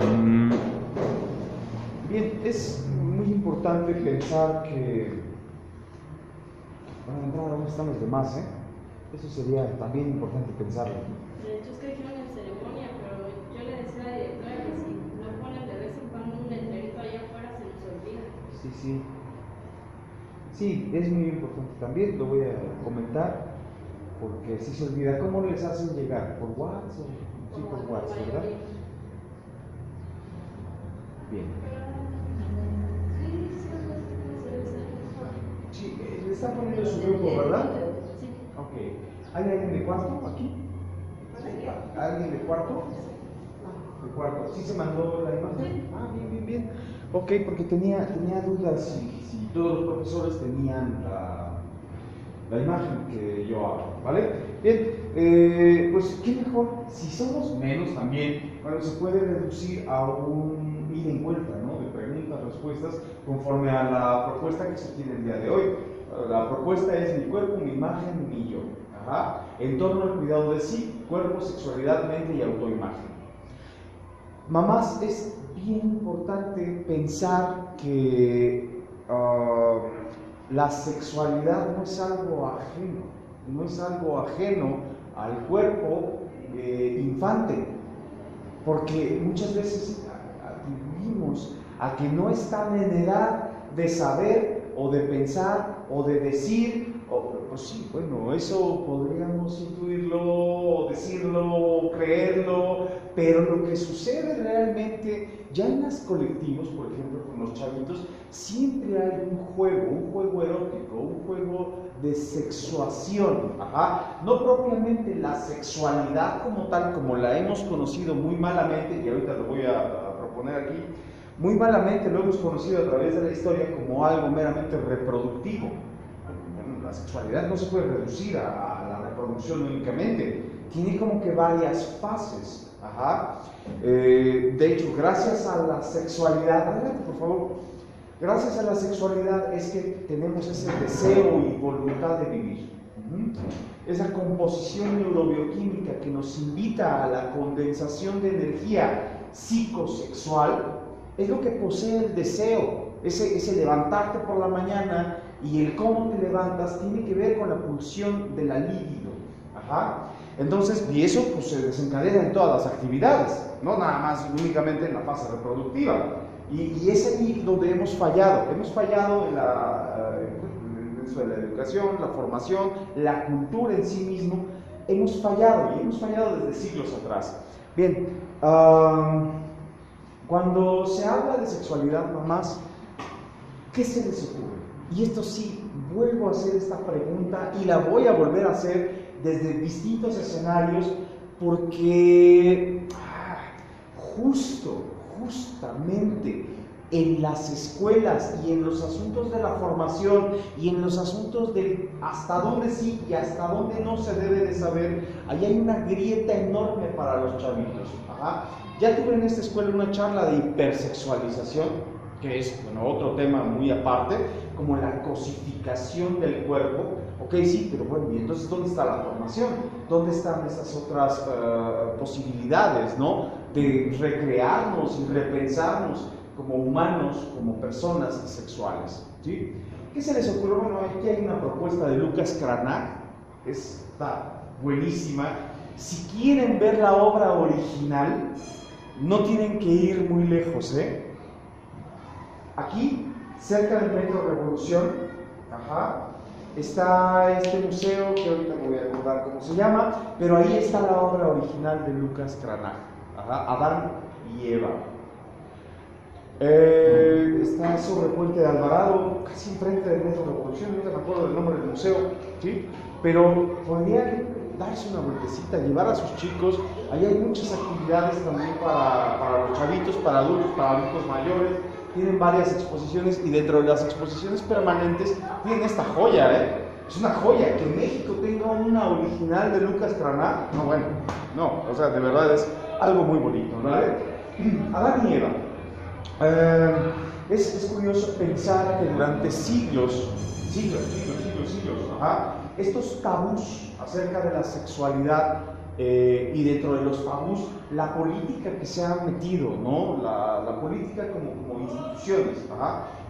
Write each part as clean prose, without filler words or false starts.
Mm, Bien, es muy importante pensar que, bueno, ¿dónde están los demás, Eso sería también importante pensarlo. De hecho, es que dijeron en ceremonia, pero yo le decía a la directora que si no ponen de vez en cuando un letrerito allá afuera se nos olvida. Sí, sí. Sí, es muy importante también, lo voy a comentar, porque si se olvida, ¿cómo les hacen llegar? ¿Por WhatsApp? Sí, por WhatsApp, ¿verdad? Bien. Sí, le está poniendo su grupo, ¿verdad? Sí. Ok. ¿Hay alguien de cuarto aquí? ¿Alguien de cuarto? De cuarto. ¿Sí se mandó la imagen? Ah, bien, bien, bien. Ok, porque tenía dudas si todos los profesores tenían la imagen que yo hago, ¿vale? Bien, pues qué mejor, si somos menos también, bueno, se puede reducir a un ida y vuelta, ¿no? De preguntas, respuestas, conforme a la propuesta que se tiene el día de hoy. La propuesta es mi cuerpo, mi imagen, mi yo. Ajá. En torno al cuidado de sí, cuerpo, sexualidad, mente y autoimagen. Mamás, es bien importante pensar que la sexualidad no es algo ajeno al cuerpo infante, porque muchas veces atribuimos a que no están en edad de saber o de pensar o de decir, pues sí, bueno, eso podríamos intuirlo, o decirlo, o creerlo, pero lo que sucede realmente, ya en los colectivos, por ejemplo, con los chavitos, siempre hay un juego erótico, un juego de sexuación, no propiamente la sexualidad como tal, como la hemos conocido muy malamente, y ahorita lo voy a proponer aquí, muy malamente lo hemos conocido a través de la historia como algo meramente reproductivo. Bueno, la sexualidad no se puede reducir a la reproducción únicamente, tiene como que varias fases. De hecho, gracias a la sexualidad, adelante por favor, gracias a la sexualidad es que tenemos ese deseo y voluntad de vivir. Esa composición neurobioquímica que nos invita a la condensación de energía psicosexual es lo que posee el deseo, ese levantarte por la mañana y el cómo te levantas tiene que ver con la pulsión de la libido. Entonces, y eso pues se desencadena en todas las actividades, no nada más únicamente en la fase reproductiva. Y es ahí donde hemos fallado en la educación, la formación, la cultura en sí mismo. Hemos fallado desde siglos atrás. Bien, cuando se habla de sexualidad, mamás, ¿qué se les ocurre? Y esto sí, vuelvo a hacer esta pregunta y la voy a volver a hacer desde distintos escenarios, porque justamente en las escuelas y en los asuntos de la formación y en los asuntos de hasta dónde sí y hasta dónde no se debe de saber, ahí hay una grieta enorme para los chavitos. Ya tuve en esta escuela una charla de hipersexualización, que es otro tema muy aparte, como la cosificación del cuerpo. Ok, sí, pero bueno, ¿y entonces dónde está la formación? ¿Dónde están esas otras posibilidades, de recrearnos y repensarnos como humanos, como personas sexuales? ¿Sí? ¿Qué se les ocurrió? Bueno, aquí hay una propuesta de Lucas Cranach, que está buenísima. Si quieren ver la obra original, no tienen que ir muy lejos, Aquí, cerca del Metro Revolución, está este museo que ahorita me voy a acordar cómo se llama, pero ahí está la obra original de Lucas Cranach, Adán y Eva. Está sobre Puente de Alvarado, casi enfrente del Metro Revolución, no me acuerdo del nombre del museo, ¿sí? Pero podrían darse una vueltecita, llevar a sus chicos. Ahí hay muchas actividades también para los chavitos, para adultos mayores. Tienen varias exposiciones y dentro de las exposiciones permanentes tienen esta joya, Es una joya que México tenga una original de Lucas Cranach. O sea, de verdad es algo muy bonito, ¿vale? Adán y Eva. Es curioso pensar que durante siglos, estos tabús acerca de la sexualidad y dentro de los tabús, la política que se ha metido, ¿no? La política como instituciones,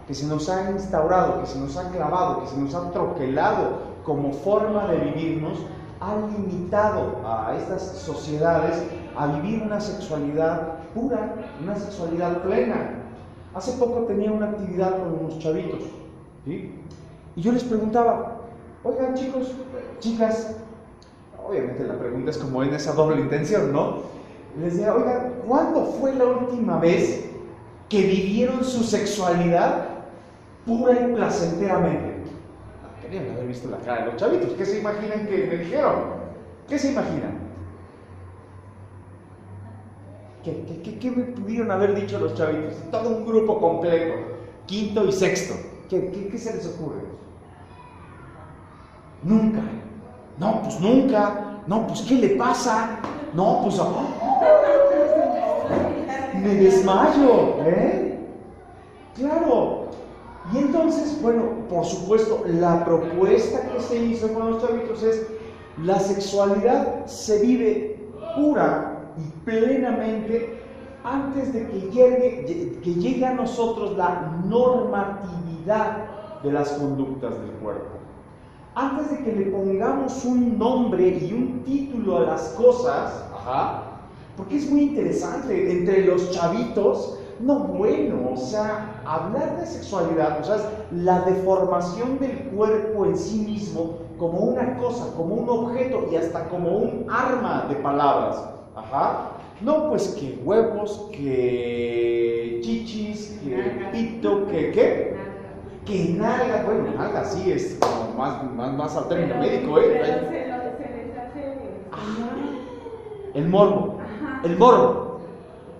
que se nos ha instaurado, que se nos ha clavado, que se nos ha troquelado como forma de vivirnos, ha limitado a estas sociedades a vivir una sexualidad pura, una sexualidad plena. Hace poco tenía una actividad con unos chavitos, ¿sí? Y yo les preguntaba, oigan chicos, chicas, obviamente la pregunta es como en esa doble intención, ¿no? Les decía, oigan, ¿cuándo fue la última vez que vivieron su sexualidad pura y placenteramente? Querían haber visto la cara de los chavitos. ¿Qué se imaginan que me dijeron? ¿Qué se imaginan? ¿Qué me pudieron haber dicho los chavitos? Todo un grupo completo, quinto y sexto. ¿Qué se les ocurre? Nunca. No, pues nunca. No, pues ¿qué le pasa? No, pues me desmayo, Claro. Y entonces, bueno, por supuesto, la propuesta que se hizo con los chavitos es: la sexualidad se vive pura y plenamente antes de que llegue a nosotros la normatividad de las conductas del cuerpo. Antes de que le pongamos un nombre y un título a las cosas, porque es muy interesante, entre los chavitos, o sea, hablar de sexualidad, o sea, es la deformación del cuerpo en sí mismo como una cosa, como un objeto y hasta como un arma de palabras. No, pues que huevos, que chichis, que pito, que nalga. Bueno, nalga sí es como más al término médico, Se les hace el morbo. El morbo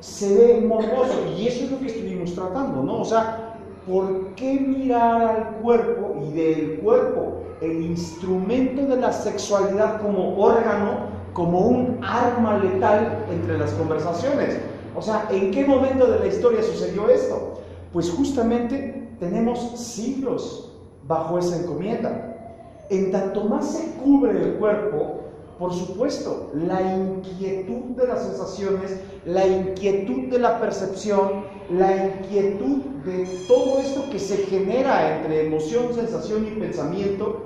se ve morboso, y eso es lo que estuvimos tratando, ¿no? O sea, ¿por qué mirar al cuerpo y del cuerpo el instrumento de la sexualidad como órgano, como un arma letal entre las conversaciones? O sea, ¿en qué momento de la historia sucedió esto? Pues justamente tenemos siglos bajo esa encomienda. En tanto más se cubre el cuerpo, por supuesto, la inquietud de las sensaciones, la inquietud de la percepción, la inquietud de todo esto que se genera entre emoción, sensación y pensamiento,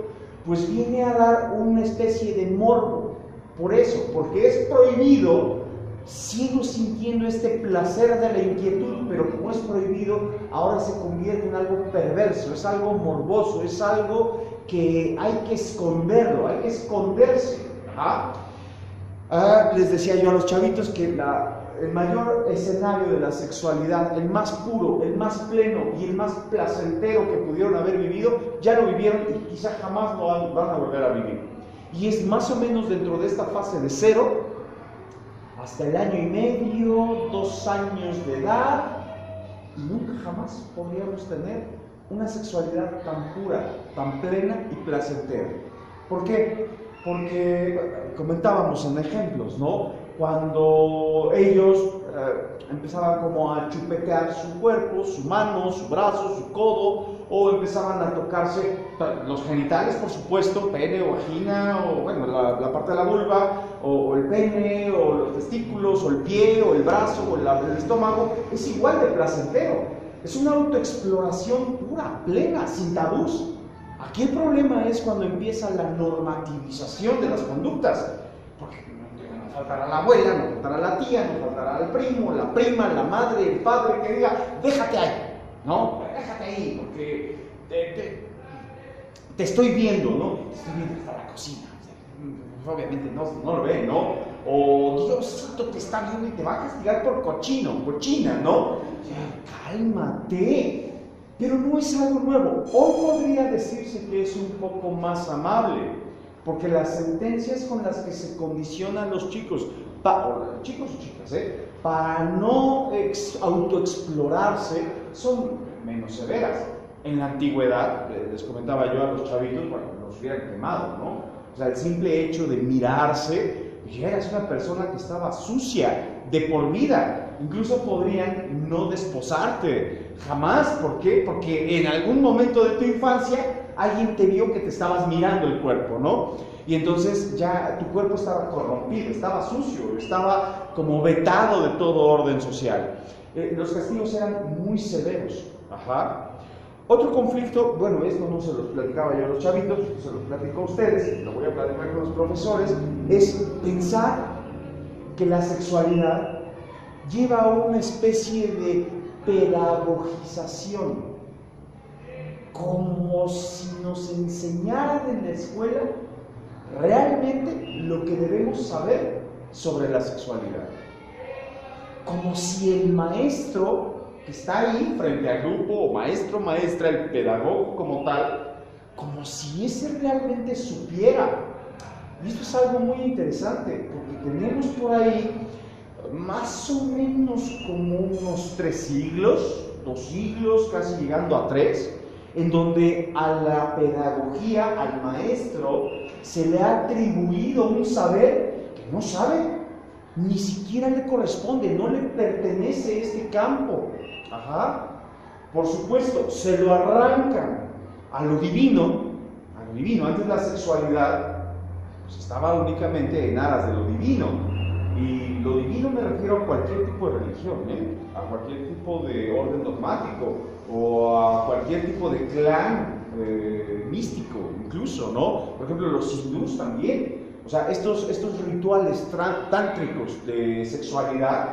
pues viene a dar una especie de morbo. Por eso, porque es prohibido, sigo sintiendo este placer de la inquietud, pero como es prohibido, ahora se convierte en algo perverso, es algo morboso, es algo que hay que esconderlo, hay que esconderse. Les decía yo a los chavitos que el mayor escenario de la sexualidad, el más puro, el más pleno y el más placentero que pudieron haber vivido, ya lo vivieron y quizá jamás lo van a volver a vivir. Y es más o menos dentro de esta fase de 0 hasta el año y medio, 2 años de edad, y nunca jamás podríamos tener una sexualidad tan pura, tan plena y placentera. ¿Por qué? Porque comentábamos en ejemplos, ¿no? Cuando ellos empezaban como a chupetear su cuerpo, su mano, su brazo, su codo, o empezaban a tocarse los genitales, por supuesto, pene o vagina, o bueno, la parte de la vulva, o el pene, o los testículos, o el pie, o el brazo, o el estómago, es igual de placentero. Es una autoexploración pura, plena, sin tabús. Aquí el problema es cuando empieza la normativización de las conductas, porque no faltará la abuela, no faltará la tía, no faltará el primo, la prima, la madre, el padre que diga, déjate ahí, ¿no? Déjate ahí, porque te estoy viendo, ¿no? Te estoy viendo hasta la cocina. Obviamente no lo ven, ¿no? O Diosito te está viendo y te va a castigar por cochina, ¿no? Cálmate. Pero no es algo nuevo. Hoy podría decirse que es un poco más amable, porque las sentencias con las que se condicionan los chicos, chicos o chicas, para no autoexplorarse, son menos severas. En la antigüedad, les comentaba yo a los chavitos, bueno, los hubieran quemado, ¿no? O sea, el simple hecho de mirarse, ya eras una persona que estaba sucia de por vida. Incluso podrían no desposarte, jamás. ¿Por qué? Porque en algún momento de tu infancia alguien te vio que te estabas mirando el cuerpo, ¿no? Y entonces ya tu cuerpo estaba corrompido, estaba sucio, estaba como vetado de todo orden social. Los castigos eran muy severos. Ajá. Otro conflicto, bueno, esto no se los platicaba yo a los chavitos, se los platico a ustedes, lo voy a platicar con los profesores, es pensar que la sexualidad lleva a una especie de pedagogización, como si nos enseñaran en la escuela realmente lo que debemos saber sobre la sexualidad. Como si el maestro que está ahí frente al grupo, o maestro, maestra, el pedagogo como tal, como si ese realmente supiera. Y esto es algo muy interesante, porque tenemos por ahí más o menos como unos 3 siglos, 2 siglos, casi llegando a 3, en donde a la pedagogía, al maestro, se le ha atribuido un saber que no sabe, ni siquiera le corresponde, no le pertenece este campo. Ajá. Por supuesto, se lo arrancan a lo divino. Antes la sexualidad pues, estaba únicamente en aras de lo divino. Y lo divino me refiero a cualquier tipo de religión, a cualquier tipo de orden dogmático o a cualquier tipo de clan místico, incluso, ¿no? Por ejemplo, los hindús también. O sea, estos rituales tántricos de sexualidad,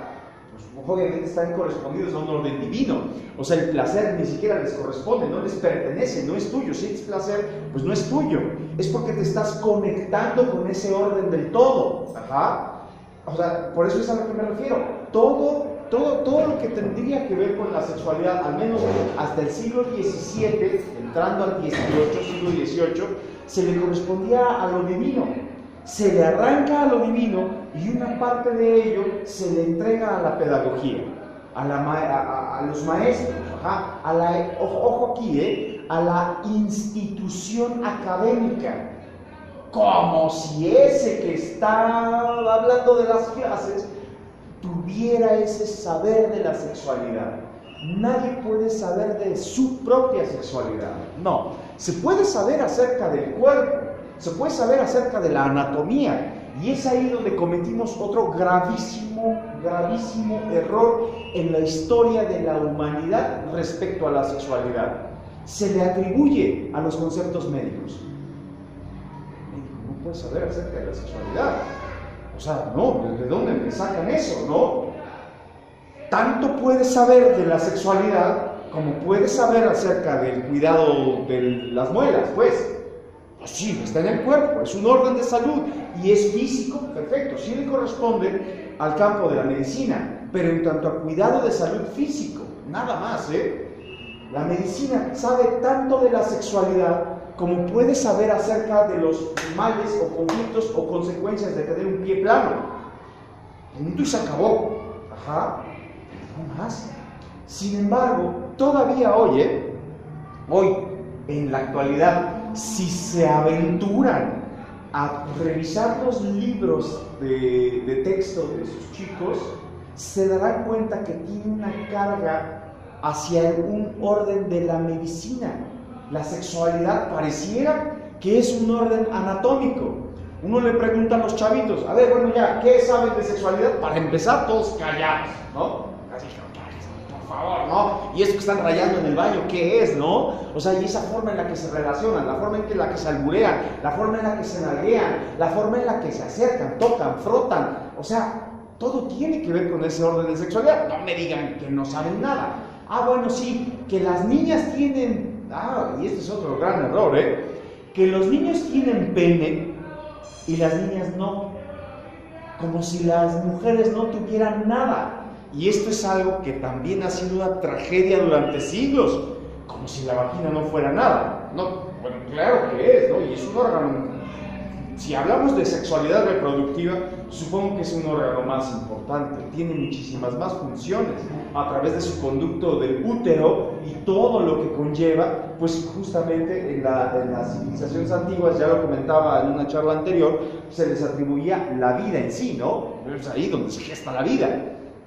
pues, obviamente están correspondidos a un orden divino. O sea, el placer ni siquiera les corresponde, no les pertenece, no es tuyo. Si es placer, pues no es tuyo. Es porque te estás conectando con ese orden del todo. Ajá. O sea, por eso es a lo que me refiero. Todo lo que tendría que ver con la sexualidad, al menos hasta el siglo XVII, entrando al siglo XVIII, se le correspondía a lo divino. Se le arranca a lo divino y una parte de ello se le entrega a la pedagogía, a los maestros, ajá, ojo aquí, a la institución académica. Como si ese que está hablando de las clases tuviera ese saber de la sexualidad. Nadie puede saber de su propia sexualidad. No, se puede saber acerca del cuerpo, se puede saber acerca de la anatomía, y es ahí donde cometimos otro gravísimo error en la historia de la humanidad respecto a la sexualidad. Se le atribuye a los conceptos médicos. Puede saber acerca de la sexualidad. O sea, no, ¿de dónde me sacan eso, no? Tanto puede saber de la sexualidad como puede saber acerca del cuidado de las muelas, pues. Pues sí, está en el cuerpo, es un orden de salud y es físico, perfecto, sí le corresponde al campo de la medicina, pero en tanto a cuidado de salud físico, nada más, La medicina sabe tanto de la sexualidad como puede saber acerca de los males o conflictos o consecuencias de tener un pie plano. Punto y se acabó. Ajá. No más. Sin embargo, todavía hoy, en la actualidad, si se aventuran a revisar los libros de texto de sus chicos, se darán cuenta que tiene una carga hacia un orden de la medicina. La sexualidad pareciera que es un orden anatómico. Uno le pregunta a los chavitos, a ver, bueno ya, ¿qué saben de sexualidad? Para empezar, todos callados, ¿no? Así, por favor, ¿no? Y eso que están rayando en el baño, ¿qué es, no? O sea, y esa forma en la que se relacionan, la forma en la que se alburean, la forma en la que se nalguean, la forma en la que se acercan, tocan, frotan, o sea, todo tiene que ver con ese orden de sexualidad. No me digan que no saben nada. Ah, bueno, sí, que las niñas tienen... y este es otro gran error, que los niños tienen pene y las niñas no, como si las mujeres no tuvieran nada. Y esto es algo que también ha sido una tragedia durante siglos, como si la vagina no fuera nada. No, bueno, claro que es, ¿no? Y es un órgano. Si hablamos de sexualidad reproductiva, supongo que es un órgano más importante, tiene muchísimas más funciones a través de su conducto del útero y todo lo que conlleva, pues justamente en las civilizaciones antiguas, ya lo comentaba en una charla anterior, se les atribuía la vida en sí, ¿no? Es ahí donde se gesta la vida.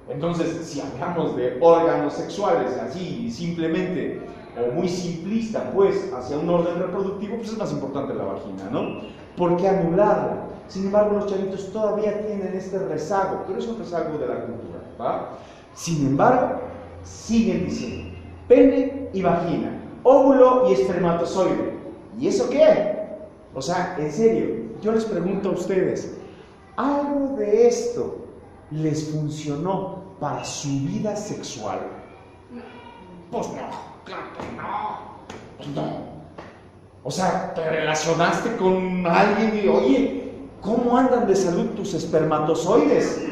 Entonces, si hablamos de órganos sexuales así simplemente o muy simplista, pues, hacia un orden reproductivo, pues es más importante la vagina, ¿no? ¿Por qué anularla? Sin embargo, los chavitos todavía tienen este rezago, pero es un rezago de la cultura, ¿va? Sin embargo, siguen diciendo pene y vagina, óvulo y espermatozoide. ¿Y eso qué? O sea, en serio, yo les pregunto a ustedes, ¿algo de esto les funcionó para su vida sexual? Pues no, claro que no. Pues no. O sea, te relacionaste con alguien y, oye, ¿cómo andan de salud tus espermatozoides?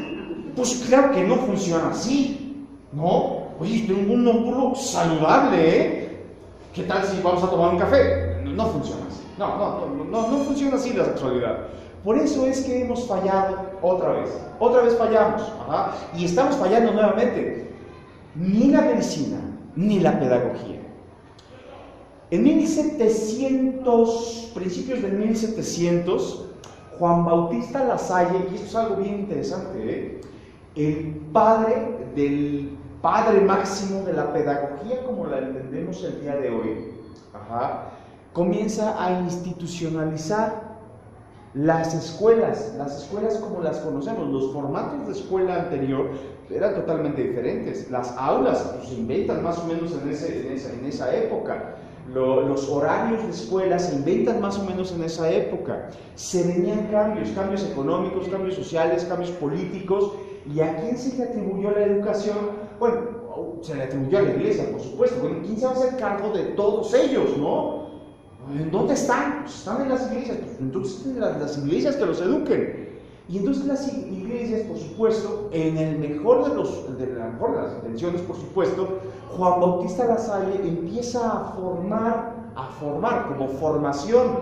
Pues claro que no funciona así, ¿no? Oye, tengo un óvulo saludable, ¿eh? ¿Qué tal si vamos a tomar un café? No funciona así. No funciona así la sexualidad. Por eso es que hemos fallado otra vez fallamos, y estamos fallando nuevamente. Ni la medicina, ni la pedagogía. En 1700, principios del 1700, Juan Bautista Lasalle, y esto es algo bien interesante, el padre del padre máximo de la pedagogía como la entendemos el día de hoy, comienza a institucionalizar las escuelas como las conocemos. Los formatos de escuela anterior eran totalmente diferentes. Las aulas pues, se inventan más o menos en esa época. Los horarios de escuela se inventan más o menos en esa época. Se venían cambios económicos, cambios sociales, cambios políticos. ¿Y a quién se le atribuyó la educación? Bueno, se le atribuyó a la iglesia, por supuesto. Bueno, ¿quién se va a hacer cargo de todos ellos, no? ¿En dónde están? Pues están en las iglesias. Pues entonces las iglesias que los eduquen. Y entonces las iglesias, por supuesto, en el mejor de las intenciones, por supuesto, Juan Bautista Lasalle empieza a formar como formación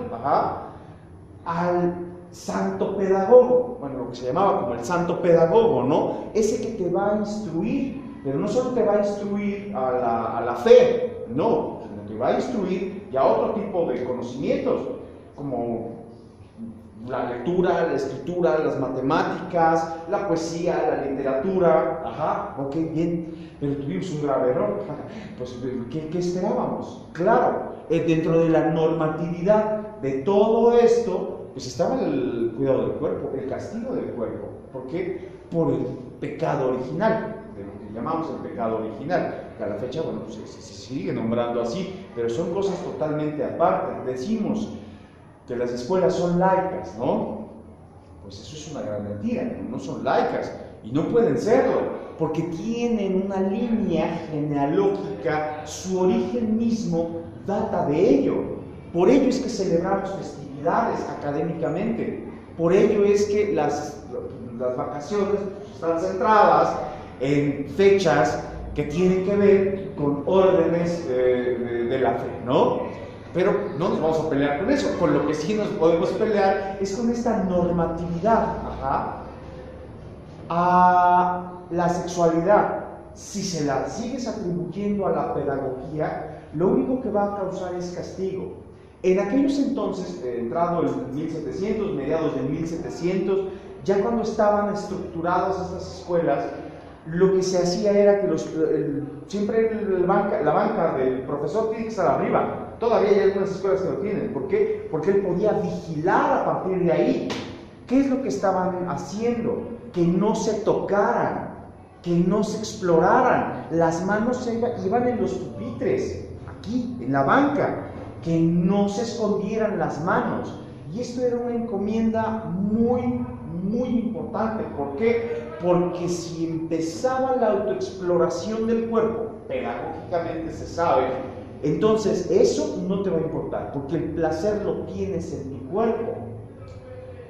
al santo pedagogo, bueno, lo que se llamaba como el santo pedagogo, ¿no? Ese que te va a instruir, pero no solo te va a instruir a la fe, no, sino te va a instruir ya otro tipo de conocimientos, como la lectura, la escritura, las matemáticas, la poesía, la literatura. Ok, bien, pero tuvimos un grave error. Pues, ¿qué esperábamos? Claro, dentro de la normatividad de todo esto, pues estaba el cuidado del cuerpo, el castigo del cuerpo. ¿Por qué? Por el pecado original, de lo que llamamos el pecado original, que a la fecha, bueno, pues se sigue nombrando así, pero son cosas totalmente aparte. Decimos que las escuelas son laicas, ¿no? Pues eso es una gran mentira, no son laicas y no pueden serlo, porque tienen una línea genealógica, su origen mismo data de ello. Por ello es que celebramos festividades académicamente, por ello es que las vacaciones están centradas en fechas que tienen que ver con órdenes de la fe, ¿no? Pero no nos vamos a pelear con eso. Con lo que sí nos podemos pelear es con esta normatividad a la sexualidad. Si se la sigues atribuyendo a la pedagogía, lo único que va a causar es castigo. En aquellos entonces, entrado en 1700, mediados de 1700, ya cuando estaban estructuradas estas escuelas, lo que se hacía era que siempre la banca del profesor tiene que estar arriba. Todavía hay algunas escuelas que lo tienen. ¿Por qué? Porque él podía vigilar a partir de ahí. ¿Qué es lo que estaban haciendo? Que no se tocaran, que no se exploraran. Las manos iban en los pupitres, aquí, en la banca, que no se escondieran las manos. Y esto era una encomienda muy importante. ¿Por qué? Porque si empezaba la autoexploración del cuerpo, pedagógicamente se sabe, entonces eso no te va a importar, porque el placer lo tienes en tu cuerpo.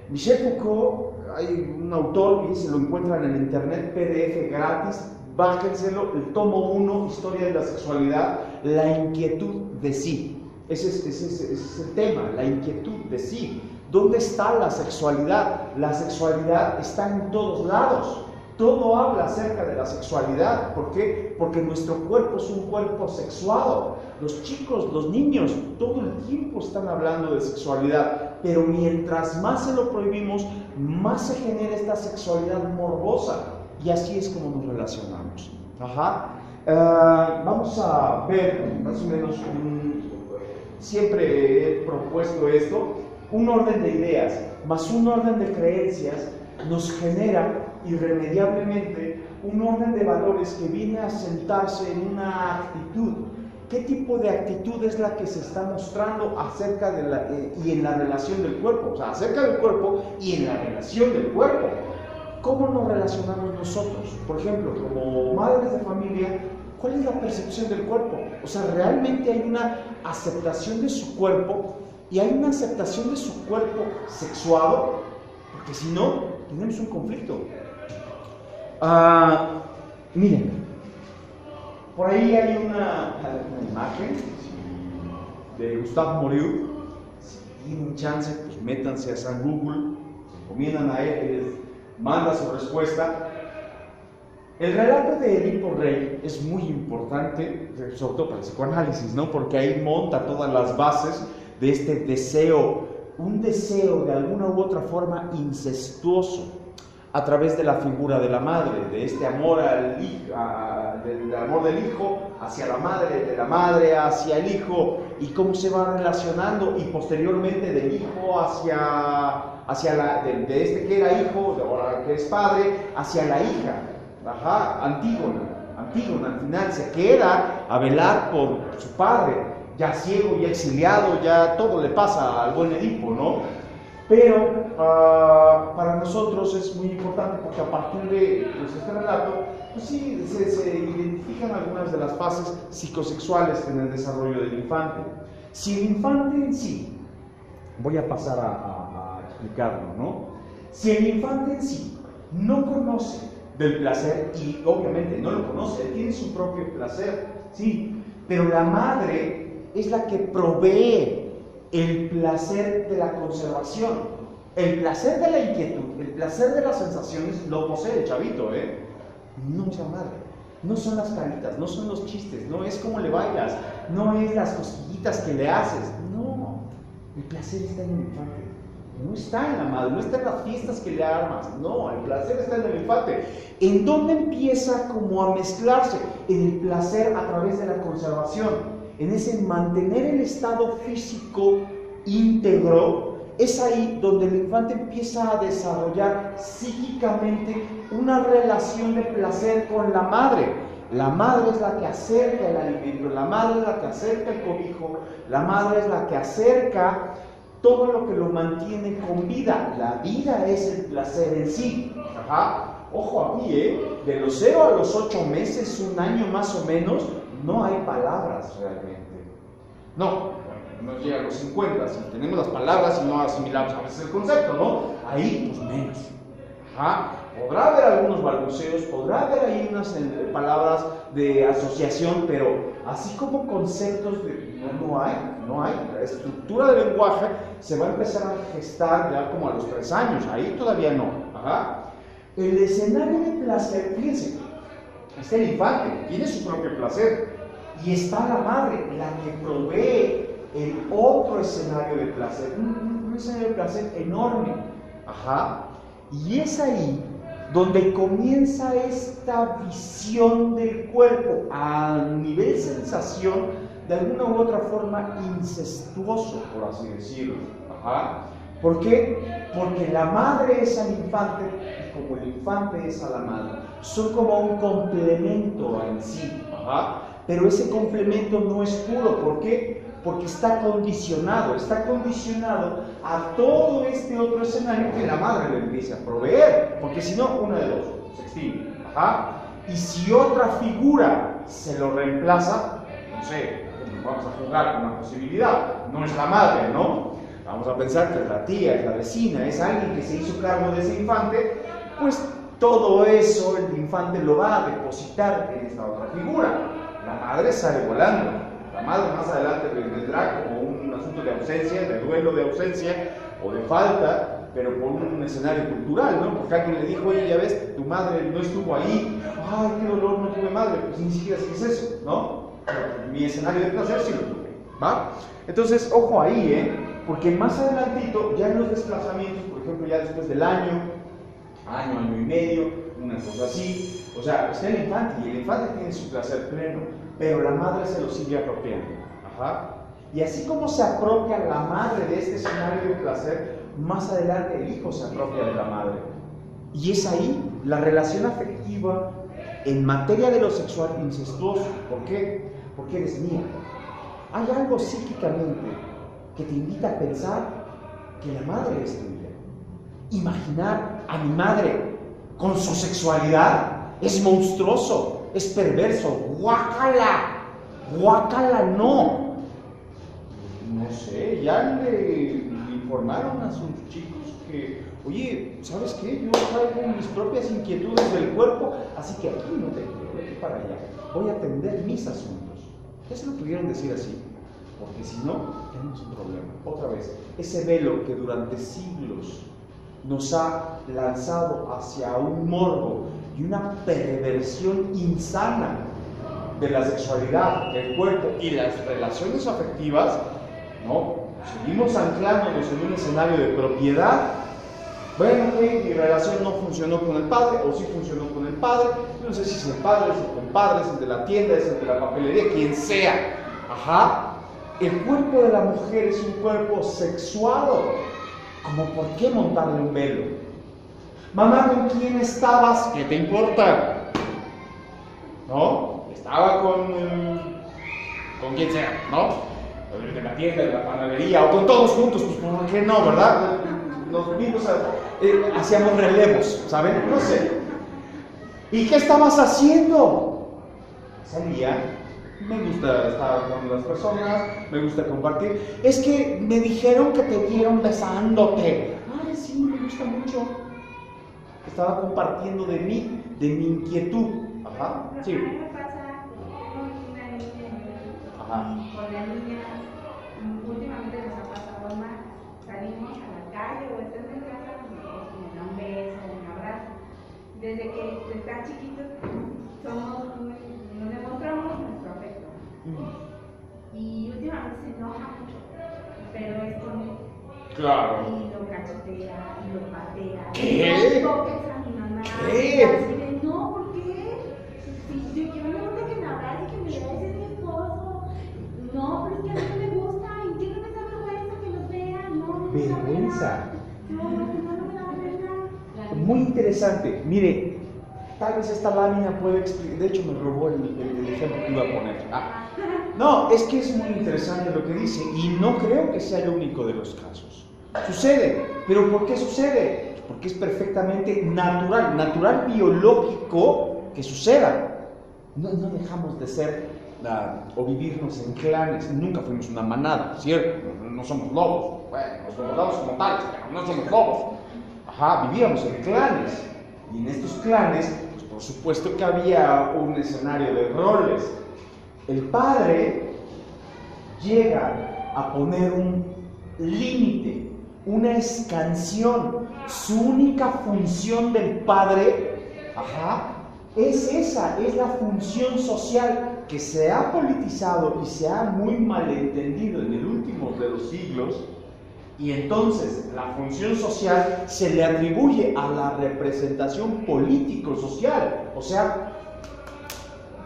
Michel Foucault, hay un autor que se lo encuentran en el internet, PDF gratis, bájenselo, el tomo 1, Historia de la Sexualidad, la inquietud de sí. Ese es el tema, la inquietud de sí. ¿Dónde está la sexualidad? La sexualidad está en todos lados. Todo habla acerca de la sexualidad. ¿Por qué? Porque nuestro cuerpo es un cuerpo sexuado. Los chicos, los niños, todo el tiempo están hablando de sexualidad. Pero mientras más se lo prohibimos, más se genera esta sexualidad morbosa. Y así es como nos relacionamos. Vamos a ver más o menos, siempre he propuesto esto, un orden de ideas más un orden de creencias nos genera irremediablemente un orden de valores que viene a sentarse en una actitud. ¿Qué tipo de actitud es la que se está mostrando acerca de y en la relación del cuerpo? O sea, acerca del cuerpo y en la relación del cuerpo. ¿Cómo nos relacionamos nosotros? Por ejemplo, como madres de familia, ¿cuál es la percepción del cuerpo? O sea, ¿realmente hay una aceptación de su cuerpo y hay una aceptación de su cuerpo sexuado? Porque si no, tenemos un conflicto. Miren, por ahí hay una imagen de Gustave Moreau. Si tienen chance, pues métanse a San Google, se encomiendan a él, que les manda su respuesta. El relato de Edipo Rey es muy importante, sobre todo para el psicoanálisis, ¿no? Porque ahí monta todas las bases de este deseo, un deseo de alguna u otra forma incestuoso, a través de la figura de la madre, de este amor al hijo, del amor del hijo hacia la madre, de la madre hacia el hijo, y cómo se va relacionando, y posteriormente del hijo hacia de este que era hijo, de ahora que es padre, hacia la hija. Antígona al final se queda a velar por su padre, ya ciego, ya exiliado, ya todo le pasa al buen Edipo, ¿no? Pero para nosotros es muy importante porque a partir de este relato, pues sí, se identifican algunas de las fases psicosexuales en el desarrollo del infante. Si el infante en sí, voy a pasar a explicarlo, ¿no? Si el infante en sí no conoce del placer, y obviamente no lo conoce, él tiene su propio placer, sí, pero la madre es la que provee el placer de la conservación, el placer de la inquietud, el placer de las sensaciones, lo posee el chavito, no es la madre, no son las caritas, no son los chistes, no es cómo le bailas, no es las cosquillitas que le haces, no, el placer está en el infante. No está en la madre, no está en las fiestas que le armas, no, el placer está en el infante. ¿En dónde empieza como a mezclarse? En el placer a través de la conservación, en ese mantener el estado físico íntegro. Es ahí donde el infante empieza a desarrollar psíquicamente una relación de placer con la madre. La madre es la que acerca el alimento, la madre es la que acerca el cobijo, la madre es la que acerca todo lo que lo mantiene con vida. La vida es el placer en sí. Ojo aquí, de los 0 a los 8 meses, un año más o menos, no hay palabras realmente. No llega a los 50, si tenemos las palabras y no asimilamos a veces el concepto, ¿no? Ahí, pues menos. Podrá haber algunos balbuceos, podrá haber ahí unas palabras de asociación, pero así como conceptos no hay. La estructura del lenguaje se va a empezar a gestar ya como a los 3 años, ahí todavía no. El escenario de placer, fíjense, está el infante, tiene su propio placer, y está la madre, la que provee el otro escenario de placer, un escenario de placer enorme. Y es ahí donde comienza esta visión del cuerpo a nivel sensación, de alguna u otra forma incestuoso, por así decirlo. ¿Por qué? Porque la madre es al infante y como el infante es a la madre. Son como un complemento en sí. Pero ese complemento no es puro. ¿Por qué? Porque está condicionado a todo este otro escenario que la madre le empieza a proveer. Porque si no, una de dos, se extingue. Y si otra figura se lo reemplaza, no sé, vamos a jugar con una posibilidad, no es la madre, ¿no? Vamos a pensar que es la tía, es la vecina, es alguien que se hizo cargo de ese infante, pues todo eso el infante lo va a depositar en esta otra figura. La madre sale volando. La madre más adelante vendrá como un asunto de ausencia, de duelo de ausencia o de falta, pero por un escenario cultural, ¿no? Porque alguien le dijo, oye, ya ves, tu madre no estuvo ahí, ay, qué dolor, no tuve madre, pues ni siquiera sé qué es eso, ¿no? Pero mi escenario de placer sí lo tuve, ¿va? Entonces, ojo ahí, porque más adelantito, ya en los desplazamientos, por ejemplo, ya después del año, año y medio, una cosa así. O sea, está el infante y el infante tiene su placer pleno, pero la madre se lo sigue apropiando. Ajá. Y así como se apropia la madre de este escenario de placer, más adelante el hijo se apropia de la madre. Y es ahí la relación afectiva en materia de lo sexual incestuoso. ¿Por qué? Porque eres mía. Hay algo psíquicamente que te invita a pensar que la madre es tuya. Imaginar a mi madre con su sexualidad es monstruoso, es perverso. ¡Guácala! ¡Guácala no! No sé, ya le informaron a sus chicos que, oye, ¿sabes qué? Yo traigo mis propias inquietudes del cuerpo, así que aquí no te quiero, vete para allá. Voy a atender mis asuntos. ¿Ya se lo pudieron decir así? Porque si no, tenemos un problema. Otra vez, ese velo que durante siglos nos ha lanzado hacia un morbo y una perversión insana de la sexualidad, del cuerpo y las relaciones afectivas, ¿no? Seguimos anclándonos en un escenario de propiedad. Bueno, mi relación no funcionó con el padre, o sí funcionó con el padre, no sé si es el padre, es el compadre, es el de la tienda, es el de la papelería, quien sea. Ajá. El cuerpo de la mujer es un cuerpo sexuado. ¿Cómo por qué montarle un velo? Mamá, ¿con quién estabas? ¿Qué te importa? ¿No? Estaba con quien sea, ¿no? De la tienda, de la panadería, o con todos juntos, pues ¿por qué no, verdad? Los mismos hacíamos relevos, ¿saben? No sé. ¿Y qué estabas haciendo? Salía, me gusta estar con las personas, me gusta compartir. Es que me dijeron que te vieron besándote. Ay, sí, me gusta mucho. Estaba compartiendo de mí, de mi inquietud. Ajá, sí. A mí me pasa, tengo una niña, Ajá. y con la niña, últimamente nos ha pasado más. Salimos a la calle o estás en casa, me da un beso, un abrazo. Desde que están chiquitos, nos demostramos nuestro afecto. Y últimamente se enoja mucho, pero es conmigo. Claro. Y lo cachetea, y lo patea. ¿Qué? No toques a mi mamá. ¿Qué? Y así de, no, ¿por qué? Si yo me gusta que me abrace, que me beses, es mi esposo. No, pero es que a mí no me gusta. ¿Y qué no me da vergüenza que los vean? No, no me da Vergüenza. pena. No me da pena. Muy interesante. Mire, tal vez esta lámina puede explicar. De hecho, me robó el ejemplo que iba a poner. No, es que es muy interesante lo que dice, y no creo que sea el único de los casos. Sucede, pero ¿por qué sucede? Porque es perfectamente natural biológico que suceda. No dejamos de ser o vivirnos en clanes. Nunca fuimos una manada, ¿cierto? No somos lobos. Bueno, nos comportamos como tales, pero no somos lobos. Ajá, vivíamos en clanes. Y en estos clanes, pues por supuesto que había un escenario de roles. El padre llega a poner un límite, una escansión. Su única función del padre, es esa, es la función social que se ha politizado y se ha muy malentendido en el último de los siglos. Y entonces la función social se le atribuye a la representación político-social. O sea,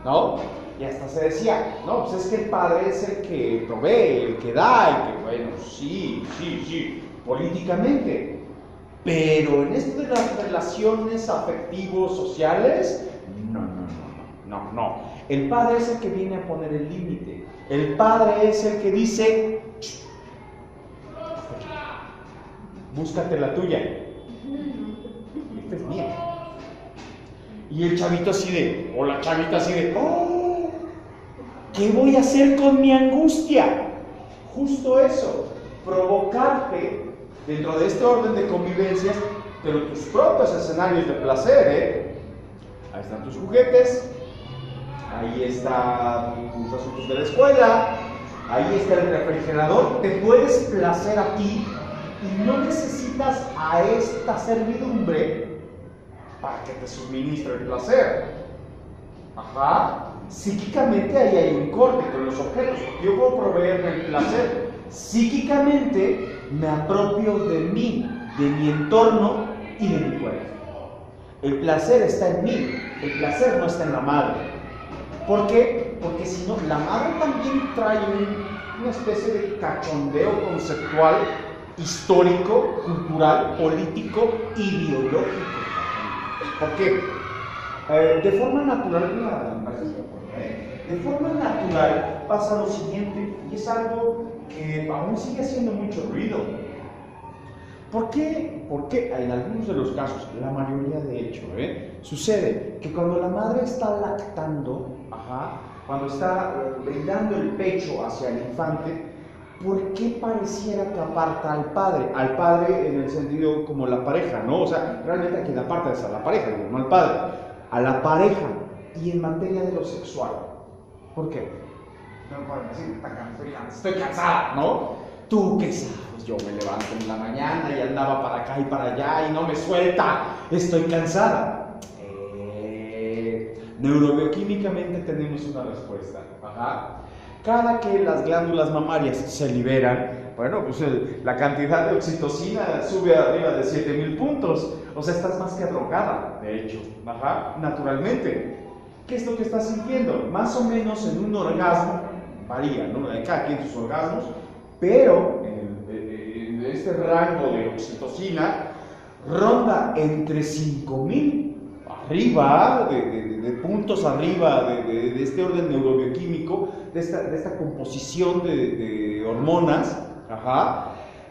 ¿no? Y hasta se decía, no, pues es que el padre es el que provee, el que da, el que, bueno, sí, políticamente. Pero en esto de las relaciones afectivos sociales, no. El padre es el que viene a poner el límite. El padre es el que dice, búscate la tuya. Esta es mía. Y el chavito así de, o la chavita así de, ¿qué voy a hacer con mi angustia? Justo eso, provocarte dentro de este orden de convivencias, pero tus propios escenarios de placer, Ahí están tus juguetes, ahí están tus asuntos de la escuela, ahí está el refrigerador, te puedes placer a ti y no necesitas a esta servidumbre para que te suministre el placer. Psíquicamente ahí hay un corte con los objetos. Yo puedo proveerme el placer. Psíquicamente me apropio de mí, de mi entorno y de mi cuerpo. El placer está en mí, el placer no está en la madre. ¿Por qué? Porque si no, la madre también trae una especie de cachondeo conceptual, histórico, cultural, político, ideológico. ¿Por qué? De forma natural, de forma natural pasa lo siguiente, y es algo que aún sigue haciendo mucho ruido. ¿Por qué? Porque en algunos de los casos, la mayoría de hecho, sucede que cuando la madre está lactando, cuando está brindando el pecho hacia el infante, ¿por qué pareciera que aparta al padre? Al padre en el sentido como la pareja, ¿no? O sea, realmente a quien aparta es a la pareja, no al padre. A la pareja y en materia de lo sexual. ¿Por qué? No pueden decir, estoy cansada, ¿no? Tú qué sabes, yo me levanto en la mañana y andaba para acá y para allá y no me suelta, estoy cansada. Neurobioquímicamente tenemos una respuesta. Cada que las glándulas mamarias se liberan, bueno, pues la cantidad de oxitocina sube arriba de 7000 puntos. O sea, estás más que drogada, de hecho, naturalmente. ¿Qué es lo que estás sintiendo? Más o menos en un orgasmo, varía, ¿no? Hay cada quien sus orgasmos, pero en este rango de oxitocina ronda entre 5000 arriba, de puntos arriba de este orden neurobioquímico, de esta composición de hormonas,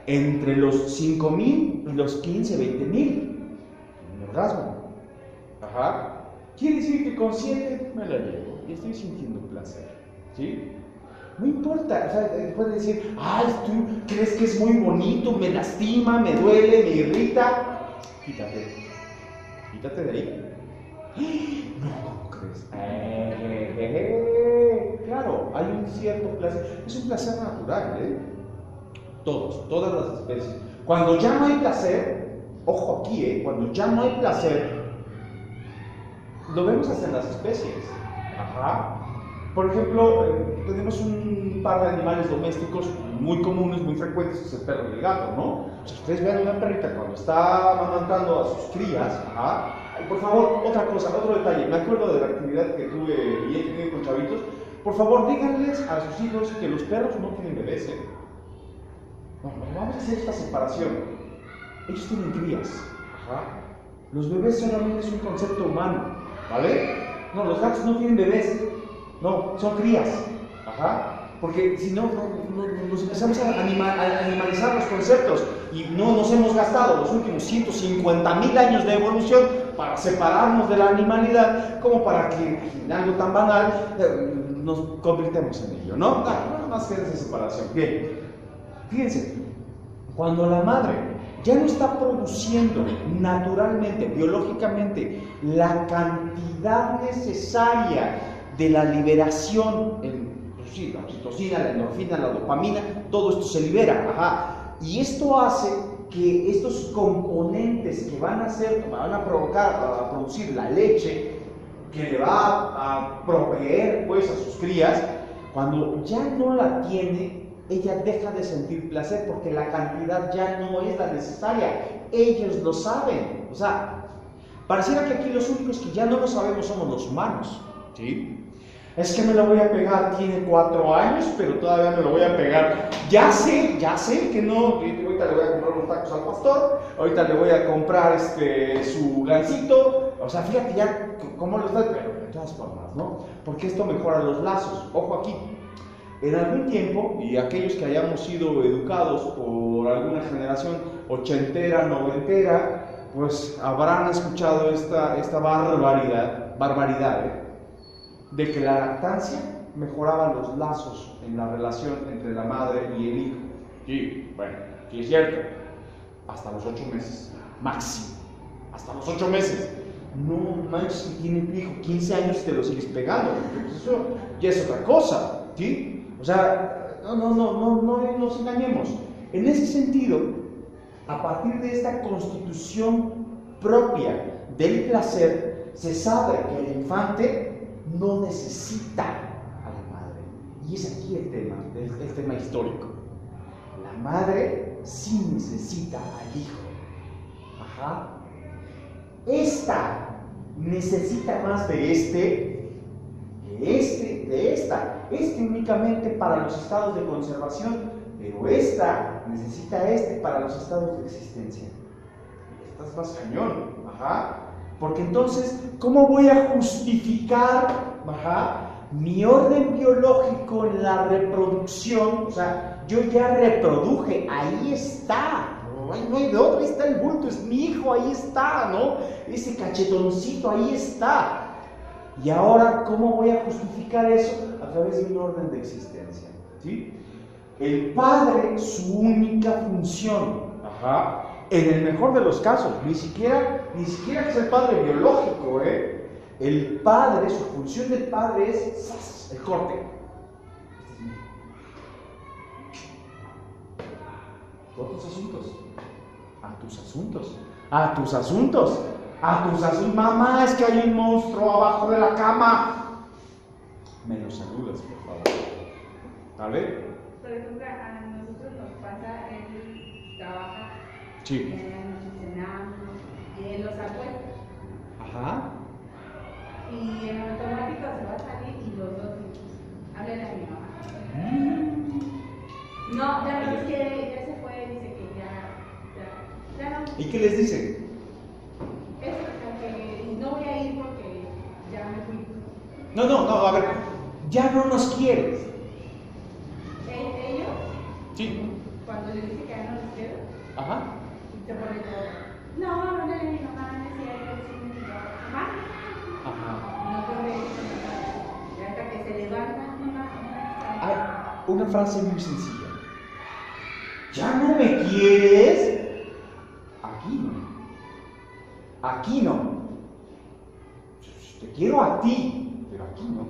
entre los 5000 y los 15, 20000. Un orgasmo. Quiere decir que con 7 me la llevo y estoy sintiendo placer. ¿Sí? No importa, o sea, puede decir, ay, tú crees que es muy bonito, me lastima, me duele, me irrita. Quítate de ahí. No, ¿cómo crees? Claro, hay un cierto placer, es un placer natural, todas las especies. Cuando ya no hay placer, ojo aquí, cuando ya no hay placer, lo vemos hasta en las especies. Por ejemplo, tenemos un par de animales domésticos muy comunes, muy frecuentes, que es el perro y el gato, ¿no? O sea, ustedes vean una perrita cuando está amamantando a sus crías, y por favor, otra cosa, otro detalle, me acuerdo de la actividad que tuve y he tenido con chavitos, por favor, díganles a sus hijos que los perros no tienen bebés, vamos a hacer esta separación. Ellos tienen crías, los bebés solamente es un concepto humano, ¿vale? No, los gatos no tienen bebés, no, son crías, porque si no, nos empezamos a animalizar los conceptos y no nos hemos gastado los últimos 150.000 años de evolución para separarnos de la animalidad como para que en algo tan banal nos convirtamos en ello, ¿no? No más que esa separación. Bien, fíjense, cuando la madre ya no está produciendo naturalmente, biológicamente, la cantidad necesaria de la liberación, la oxitocina, la endorfina, la dopamina, todo esto se libera, y esto hace que estos componentes que van a provocar, a producir la leche, que le va a proveer pues a sus crías, cuando ya no la tiene, ella deja de sentir placer porque la cantidad ya no es la necesaria. Ellos lo saben. O sea, pareciera que aquí los únicos que ya no lo sabemos somos los humanos, ¿sí? Es que me lo voy a pegar, tiene 4 años, pero todavía me lo voy a pegar. Ya sé que no, ahorita le voy a comprar unos tacos al pastor, ahorita le voy a comprar su gansito, o sea, fíjate ya cómo lo está, pero de todas formas, ¿no? Porque esto mejora los lazos. Ojo aquí, en algún tiempo, y aquellos que hayamos sido educados por alguna generación ochentera, noventera, pues habrán escuchado esta barbaridad, de que la lactancia mejoraba los lazos en la relación entre la madre y el hijo. Sí, bueno, sí es cierto, hasta los 8 meses, máximo, hasta los 8 meses. No manches, que tiene tu hijo 15 años y te lo sigues pegando, pues eso ya es otra cosa, ¿sí? O sea, no nos engañemos. En ese sentido, a partir de esta constitución propia del placer, se sabe que el infante no necesita a la madre. Y es aquí el tema histórico. La madre sí necesita al hijo. esta necesita más de este que este de esta. Este únicamente para los estados de conservación, pero esta necesita este para los estados de existencia. Esta es más cañón, ajá. Porque entonces, ¿cómo voy a justificar, ajá, mi orden biológico en la reproducción? O sea, yo ya reproduje, ahí está. No hay de otro, ahí está el bulto, es mi hijo, ahí está, ¿no? Ese cachetoncito, ahí está. Y ahora, ¿cómo voy a justificar eso? A través de un orden de existencia, ¿sí? El padre, su única función, ajá, en el mejor de los casos, ni siquiera es el padre biológico, el padre, su función del padre es el corte. Todos tus asuntos. A tus asuntos. A tus asuntos. A tus asuntos. Mamá, es que hay un monstruo abajo de la cama. Me lo saludas, por favor. ¿Vale? Por ejemplo, a nosotros nos pasa, él trabaja, Sí. nos cenamos, y él los apuesta. Ajá. Y en automático se va a salir y los dos hablan a mi mamá. No, ya no, es que ya se fue, dice que ya no. ¿Y qué les dicen? Eso, o sea, que no voy a ir porque ya me fui. No, a ver, ya no nos quieres. Ellos, Sí. cuando les dice que ya no los quiero, Ajá. se pone todo. No, no le mi mamá, no es cierto, sí, mi mamá. Ajá. No puede ir. Y hasta que se levanta, mamá. Hay una frase muy sencilla. ¿Ya no me quieres? Aquí no. Aquí no. Te quiero a ti, pero aquí no.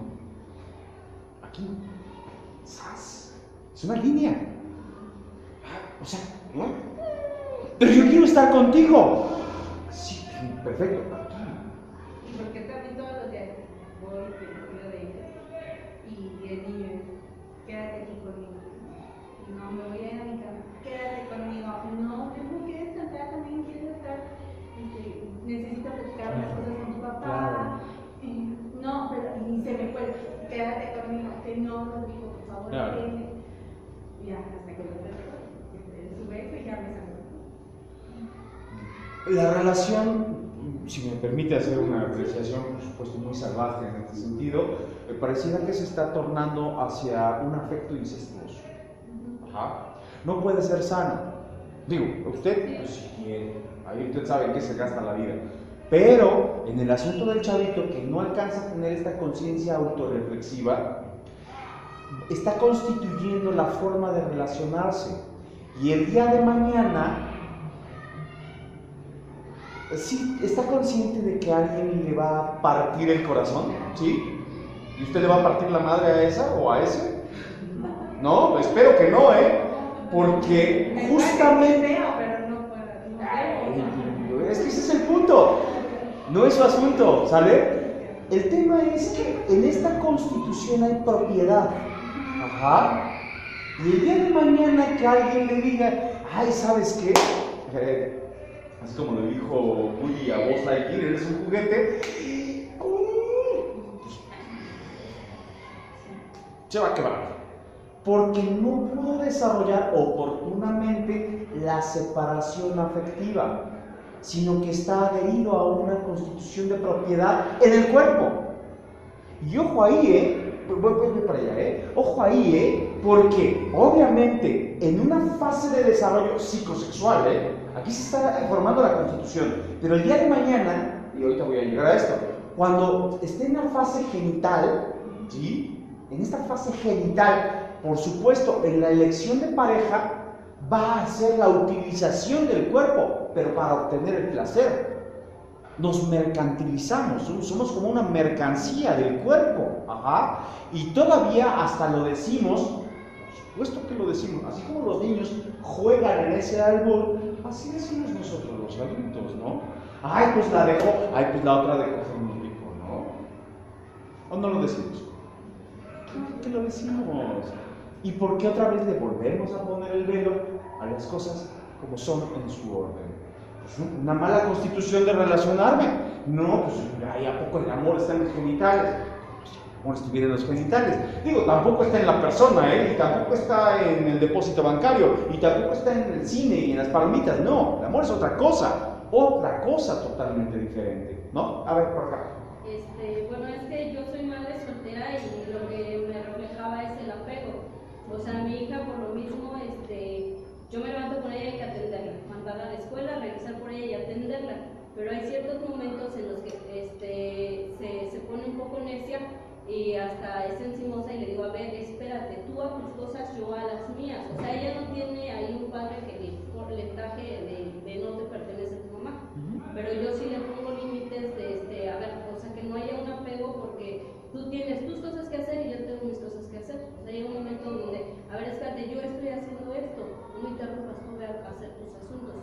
Aquí no. ¡Sas! Es una línea. O sea, ¿no? Pero yo quiero estar contigo. Sí, perfecto. Aquí no. Y porque también todos los días voy, te cuido de ella. Y el niño es, quédate aquí conmigo. No, me voy a ir a mi cama. Quédate conmigo. No, tengo que descansar, también quiero estar. Necesito platicar unas cosas con tu papá. No, pero y se me cuelga. Quédate conmigo. Que no, Rodrigo, por favor, Claro. quédate. Ya, hasta que lo termino. Su beso y ya me salgo. La relación, si me permite hacer una apreciación, por supuesto, muy salvaje en este sentido, pareciera que se está tornando hacia un afecto incestuoso. Ajá. No puede ser sano. Digo, usted, pues si quiere, ahí usted sabe en qué se gasta la vida. Pero en el asunto del chavito que no alcanza a tener esta conciencia autorreflexiva, está constituyendo la forma de relacionarse. Y el día de mañana, sí, está consciente de que alguien le va a partir el corazón, ¿sí? ¿Y usted le va a partir la madre a esa o a ese? No, espero que no, porque justamente... Es que ese es el punto, no es su asunto, ¿sale? El tema es que en esta constitución hay propiedad, ajá, y el día de mañana que alguien le diga, ay, ¿sabes qué? Así como le dijo Woody a Buzz Lightyear, eres un juguete, se va a quebrar. Porque no pudo desarrollar oportunamente la separación afectiva, sino que está adherido a una constitución de propiedad en el cuerpo. Y ojo ahí, voy para allá, ojo ahí, porque obviamente en una fase de desarrollo psicosexual, aquí se está formando la constitución, pero el día de mañana, y ahorita voy a llegar a esto, cuando esté en la fase genital, ¿sí? En esta fase genital, por supuesto, en la elección de pareja va a ser la utilización del cuerpo, pero para obtener el placer. Nos mercantilizamos, somos como una mercancía del cuerpo, ajá, y todavía hasta lo decimos, por supuesto que lo decimos, así como los niños juegan en ese árbol, así decimos nosotros los adultos, ¿no? Ay, pues la dejó, ay, pues la otra dejó fue muy rico, ¿no? ¿O no lo decimos? ¿Por qué lo decimos? ¿Y por qué otra vez le volvemos a poner el velo a las cosas como son en su orden? Una mala constitución de relacionarme. No, pues ahí a poco el amor está en los genitales. Pues si el amor estuviera en los genitales. Digo, tampoco está en la persona, y tampoco está en el depósito bancario, y tampoco está en el cine y en las palomitas. No, el amor es otra cosa totalmente diferente, ¿no? A ver, por acá. Bueno, es que yo soy madre soltera y lo que me reflejaba es el apego. O sea, mi hija por lo mismo, yo me levanto con ella y hay que atenderla, mandarla a la escuela, regresar por ella y atenderla. Pero hay ciertos momentos en los que se pone un poco necia y hasta es encimosa y le digo, a ver, espérate, tú a tus cosas, yo a las mías. O sea, ella no tiene ahí un padre que le taje de no te pertenece a tu mamá. Pero yo sí le pongo límites de, a ver, o sea, que no haya un apego porque tú tienes tus cosas que hacer y yo tengo mis cosas que hacer. O sea, hay un momento donde, a ver, espérate, yo estoy haciendo esto, no me interrumpas, tú ve a hacer tus asuntos.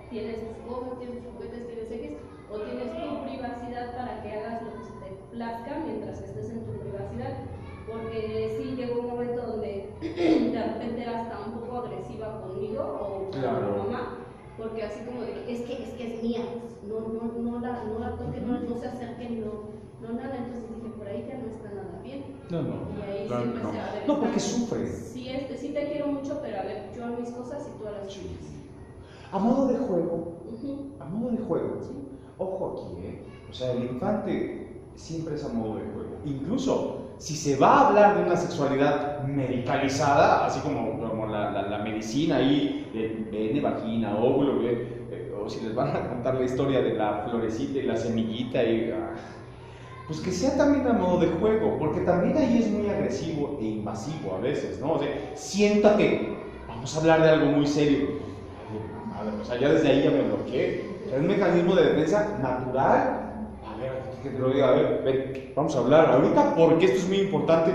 Tienes tus cosas, tienes tus juguetes, tienes X, o tienes tu privacidad para que hagas lo que se te plazca mientras estés en tu privacidad. Porque sí llegó un momento donde de repente era hasta un poco agresiva conmigo o con mi mamá. Porque así como de que es mía, no la toquen, no se acerquen, no nada. Entonces dije, por ahí ya no está nada bien. No. Y ahí sí empecé a ver. No, porque sufre. Sí te quiero mucho, pero a ver, yo a mis cosas y tú a las tuyas. A modo de juego, ojo aquí, o sea, el infante siempre es a modo de juego. Incluso si se va a hablar de una sexualidad medicalizada, así como la medicina ahí, de pene, vagina, óvulo, o si les van a contar la historia de la florecita y la semillita, pues que sea también a modo de juego, porque también ahí es muy agresivo e invasivo a veces, ¿no? O sea, siéntate, vamos a hablar de algo muy serio. O sea, ya desde ahí ya me bloqueé. O sea, es un mecanismo de defensa natural. A ver, que te lo diga, a ver, ven, vamos a hablar ahorita porque esto es muy importante.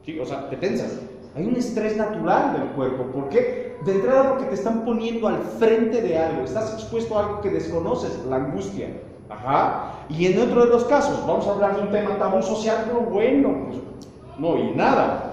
Sí, o sea, te tensas. Hay un estrés natural del cuerpo. ¿Por qué? De entrada porque te están poniendo al frente de algo. Estás expuesto a algo que desconoces, la angustia. Ajá. Y en otro de los casos, vamos a hablar de un tema tabú social, pero bueno, pues no y nada.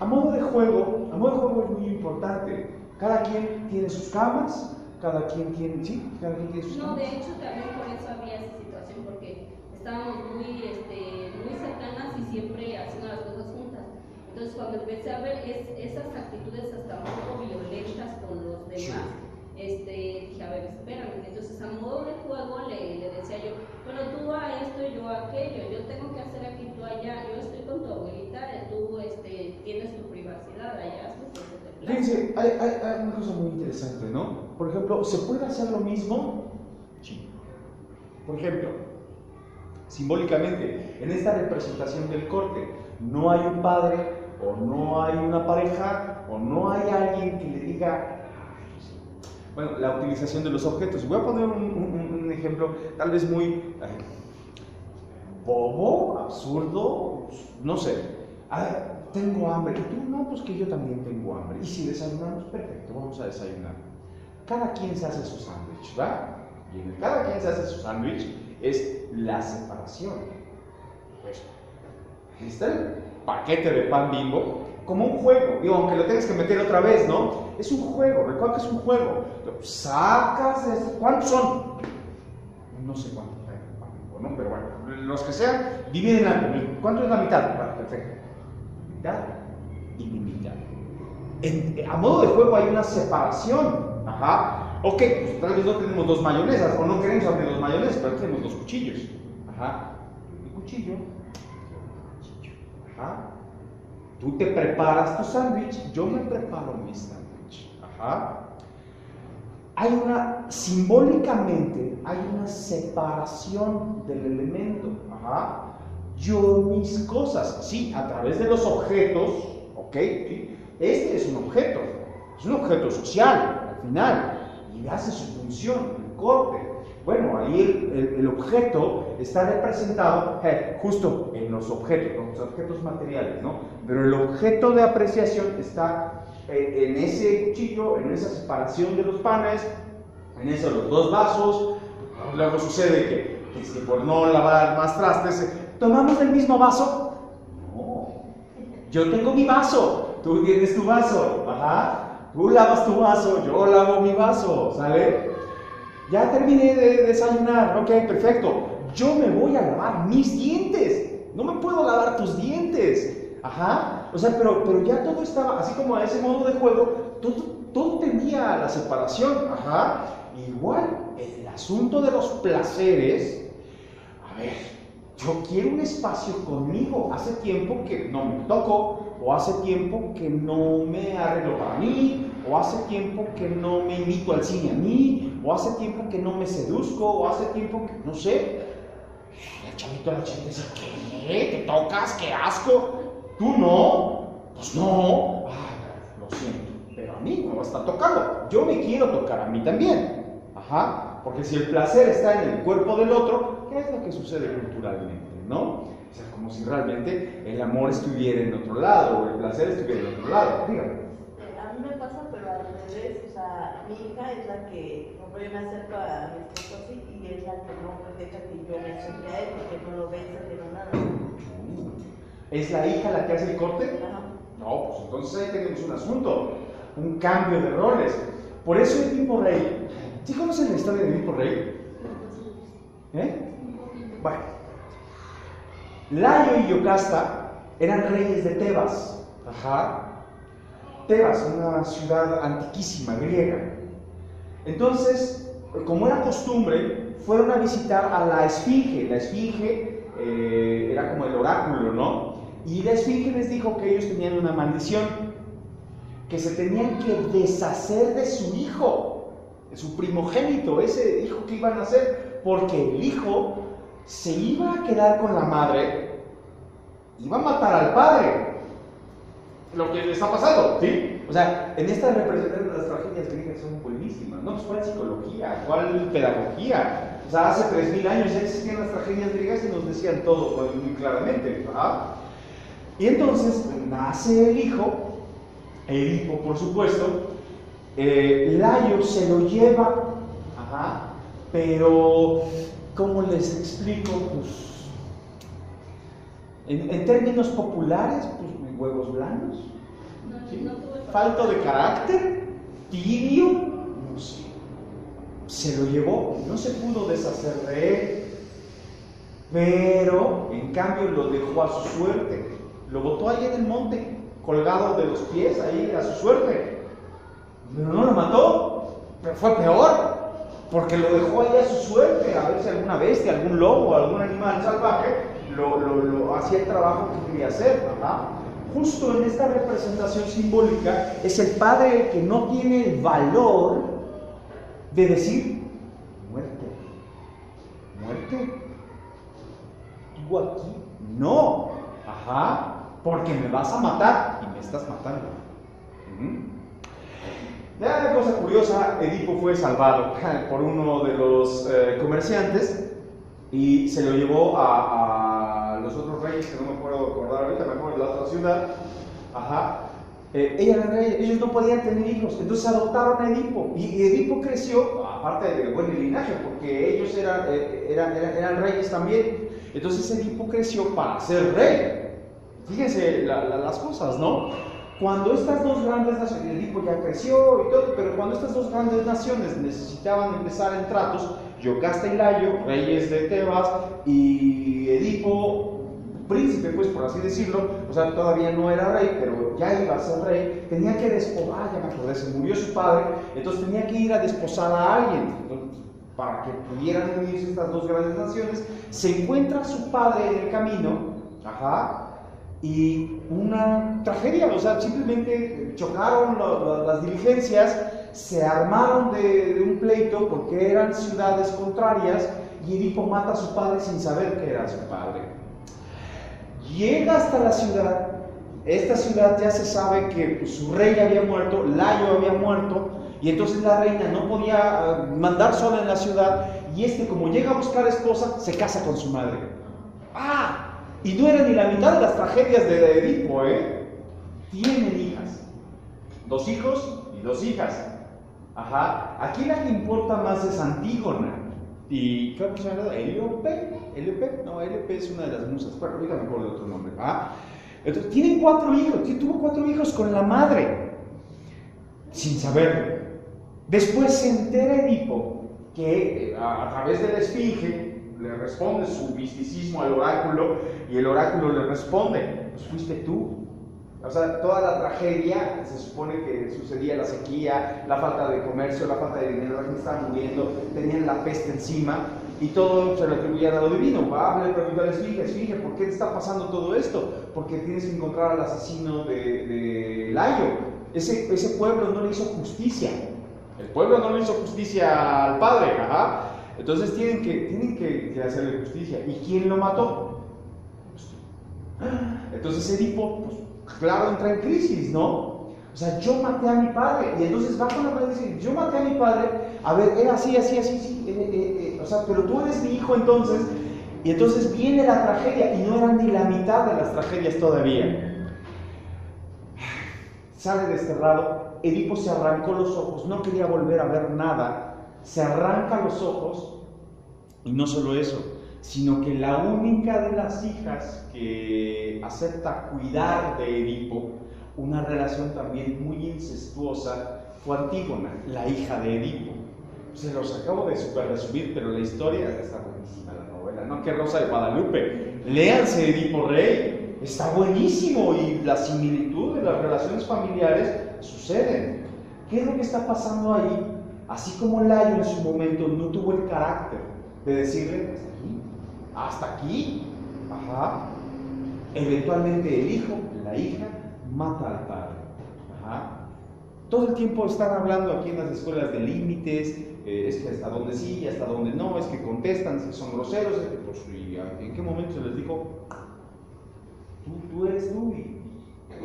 A modo de juego es muy importante. Cada quien tiene sus camas, cada quien tiene sus camas. No, de hecho también por eso había esa situación, porque estábamos muy cercanas y siempre haciendo las cosas juntas. Entonces cuando empecé a ver esas actitudes hasta un poco violentas con los demás, dije, a ver, espérame. Entonces a modo de juego le decía yo, bueno, tú a esto, yo a aquello, yo tengo que hacer aquí, tú allá, yo estoy con tu abuelita, tú tienes tu privacidad allá, Fíjense, hay una cosa muy interesante, ¿no? Por ejemplo, ¿se puede hacer lo mismo? Sí. Por ejemplo, simbólicamente, en esta representación del corte, no hay un padre, o no hay una pareja, o no hay alguien que le diga, bueno, la utilización de los objetos. Voy a poner un ejemplo tal vez muy bobo, absurdo, no sé. Tengo hambre. ¿Y tú? No, pues que yo también tengo hambre. Y si desayunamos, perfecto, vamos a desayunar. Cada quien se hace su sándwich, ¿va? Y en el cada quien se hace su sándwich es la separación. Pues, está el paquete de pan Bimbo como un juego. Digo, aunque lo tengas que meter otra vez, ¿no? Es un juego, recuerda que es un juego. Sacas, ¿cuántos son? No sé cuántos hay en pan Bimbo, ¿no? Pero bueno, los que sean, dividen algo. ¿Cuánto es la mitad? Vale, perfecto. Mitad y mitad. A modo de juego hay una separación. Ajá. Ok, pues tal vez no tenemos dos mayonesas, o no queremos abrir dos mayonesas, pero tenemos dos cuchillos. Ajá. Mi cuchillo. Ajá. Tú te preparas tu sándwich, yo me preparo mi sándwich. Ajá. Simbólicamente, hay una separación del elemento. Ajá. Yo mis cosas, sí, a través de los objetos, ¿ok? ¿Sí? Este es un objeto social, al final, y hace su función, el corte. Bueno, ahí el objeto está representado justo en los objetos materiales, ¿no? Pero el objeto de apreciación está en ese cuchillo, en esa separación de los panes, en eso los dos vasos. Luego sucede que por no lavar más trastes, ¿tomamos el mismo vaso? No. Yo tengo mi vaso, tú tienes tu vaso. Ajá. Tú lavas tu vaso, yo lavo mi vaso, ¿sale? Ya terminé de desayunar, ok, perfecto. Yo me voy a lavar mis dientes. No me puedo lavar tus dientes. Ajá. O sea, pero ya todo estaba, así como a ese modo de juego, todo tenía la separación. Ajá. Igual, el asunto de los placeres. A ver, yo quiero un espacio conmigo. Hace tiempo que no me toco, o hace tiempo que no me arreglo para mí, o hace tiempo que no me invito al cine a mí, o hace tiempo que no me seduzco, o hace tiempo que, no sé. El chavito de la chica dice, ¿qué? ¿Te tocas? ¡Qué asco! ¿Tú no? Pues no. Ay, lo siento, pero a mí me va a estar tocando. Yo me quiero tocar a mí también. Ajá. Porque si el placer está en el cuerpo del otro, ¿qué es lo que sucede culturalmente, no? O sea, como si realmente el amor estuviera en otro lado, o el placer estuviera en otro lado. Dígame. A mí me pasa, pero al revés. O sea, mi hija es la que, como yo me acerco a mi esposo así, y es la que no deja que yo me acerque a él, porque no lo besa, que no nada. ¿Es la hija la que hace el corte? Ajá. No, pues entonces ahí tenemos un asunto, un cambio de roles. Por eso Edipo Rey. ¿Sí conocen la historia de Edipo Rey? Bueno, Layo y Yocasta eran reyes de Tebas. Ajá. Tebas, una ciudad antiquísima, griega. Entonces, como era costumbre, fueron a visitar a la Esfinge. La Esfinge era como el oráculo, ¿no? Y la Esfinge les dijo que ellos tenían una maldición, que se tenían que deshacer de su hijo, de su primogénito, ese hijo que iban a hacer, porque el hijo se iba a quedar con la madre, iba a matar al padre. Lo que le está pasando, ¿sí? O sea, en esta representación de las tragedias griegas son buenísimas, ¿no? Pues ¿cuál psicología? ¿Cuál pedagogía? O sea, hace 3000 años ya existían las tragedias griegas y nos decían todo muy claramente, ¿verdad? Y entonces nace el hijo, Edipo, por supuesto. Layo se lo lleva, pero ¿cómo les explico? Pues en términos populares, pues huevos blandos, ¿sí? Falto de carácter, tibio, no sé. Se lo llevó, no se pudo deshacer de él, pero en cambio lo dejó a su suerte, lo botó ahí en el monte, colgado de los pies, ahí a su suerte. Pero no lo mató, pero fue peor, porque lo dejó ahí a su suerte, a ver si alguna bestia, algún lobo, algún animal salvaje lo hacía el trabajo que quería hacer, ¿verdad? Justo en esta representación simbólica es el padre el que no tiene el valor de decir muerte, muerte, tú aquí no, porque me vas a matar y me estás matando. Ya una cosa curiosa, Edipo fue salvado por uno de los comerciantes y se lo llevó a los otros reyes, que no me puedo acordar ahorita, me acuerdo de la otra ciudad. Ella era rey, ellos no podían tener hijos, entonces adoptaron a Edipo. Y Edipo creció, aparte de buen linaje, porque ellos eran reyes también. Entonces Edipo creció para ser rey. Fíjense las cosas, ¿no? Cuando estas dos grandes naciones, Edipo ya creció y todo, pero cuando estas dos grandes naciones necesitaban empezar en tratos, Yocasta y Layo, reyes de Tebas, y Edipo, príncipe, pues por así decirlo, o sea, todavía no era rey, pero ya iba a ser rey, tenía que desposar, ya me acordé, se murió su padre, entonces tenía que ir a desposar a alguien. Entonces, para que pudieran unirse estas dos grandes naciones, se encuentra a su padre en el camino, y una tragedia, o sea, simplemente chocaron las diligencias, se armaron de un pleito porque eran ciudades contrarias y Edipo mata a su padre sin saber que era su padre. Llega hasta la ciudad, esta ciudad ya se sabe que pues, su rey había muerto, Layo había muerto, y entonces la reina no podía mandar sola en la ciudad, y como llega a buscar esposa, se casa con su madre. Y no era ni la mitad de las tragedias de Edipo, Tienen hijas, 2 hijos y 2 hijas. Aquí la que importa más es Antígona. ¿Y cómo se llama? ¿Eliope? No, Eliope es una de las musas. Bueno, ahorita me acuerdo de otro nombre. Entonces, tienen 4 hijos. Tuvo 4 hijos con la madre, sin saberlo. Después se entera Edipo que a través de la esfinge le responde su misticismo al oráculo y el oráculo le responde, pues fuiste tú. O sea, toda la tragedia se supone que sucedía, la sequía, la falta de comercio, la falta de dinero, la gente estaba muriendo, tenían la peste encima y todo se le atribuía a lo divino. Va, le pregunta a la esfinge, ¿por qué te está pasando todo esto? Porque tienes que encontrar al asesino de Layo. Ese pueblo no le hizo justicia. El pueblo no le hizo justicia al padre, ajá. Entonces tienen que hacerle justicia. ¿Y quién lo mató? Entonces Edipo, pues claro, entra en crisis, ¿no? O sea, yo maté a mi padre. Y entonces va con la madre y dice, yo maté a mi padre. A ver, era así, o sea, pero tú eres mi hijo entonces. Y entonces viene la tragedia. Y no eran ni la mitad de las tragedias todavía. Sale desterrado. Edipo se arrancó los ojos. No quería volver a ver nada. Se arranca los ojos. Y no solo eso, sino que la única de las hijas que acepta cuidar de Edipo, una relación también muy incestuosa, fue Antígona, la hija de Edipo. Se los acabo de super resumir, pero la historia está buenísima, la novela, ¿no? Que Rosa de Guadalupe. Léanse Edipo Rey, está buenísimo, y la similitud de las relaciones familiares suceden. ¿Qué es lo que está pasando ahí? Así como Layo en su momento no tuvo el carácter de decirle, hasta aquí, ajá, eventualmente el hijo, la hija, mata al padre, ajá. Todo el tiempo están hablando aquí en las escuelas de límites, es que hasta dónde sí y hasta dónde no, es que contestan, que son groseros, es que, pues, ¿en qué momento se les dijo, tú eres tú y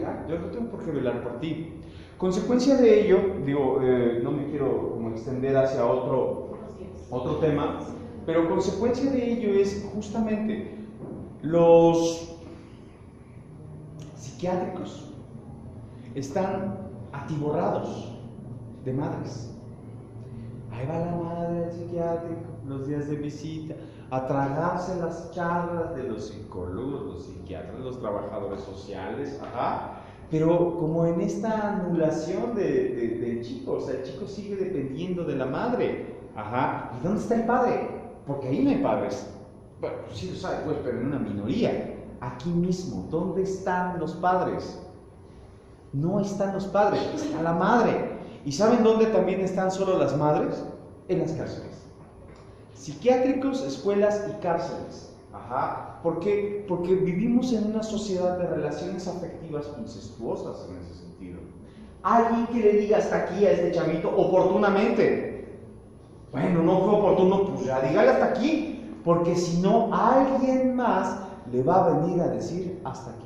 ya, yo no tengo por qué velar por ti? Consecuencia de ello, digo, no me quiero como extender hacia otro tema, pero consecuencia de ello es justamente los psiquiátricos están atiborrados de madres. Ahí va la madre del psiquiátrico, los días de visita, a tragarse las charlas de los psicólogos, los psiquiatras, los trabajadores sociales, ajá. Pero como en esta anulación del chico, o sea, el chico sigue dependiendo de la madre, ajá. ¿Y dónde está el padre? Porque ahí no hay padres. Bueno, sí lo sabe, pues, pero en una minoría. Aquí mismo, ¿dónde están los padres? No están los padres, está la madre. ¿Y saben dónde también están solo las madres? En las cárceles. Psiquiátricos, escuelas y cárceles. Ajá. ¿Por qué? Porque vivimos en una sociedad de relaciones afectivas incestuosas en ese sentido. Alguien que le diga hasta aquí a este chavito oportunamente. Bueno, no fue oportuno, pues ya dígale hasta aquí, porque si no, alguien más le va a venir a decir hasta aquí.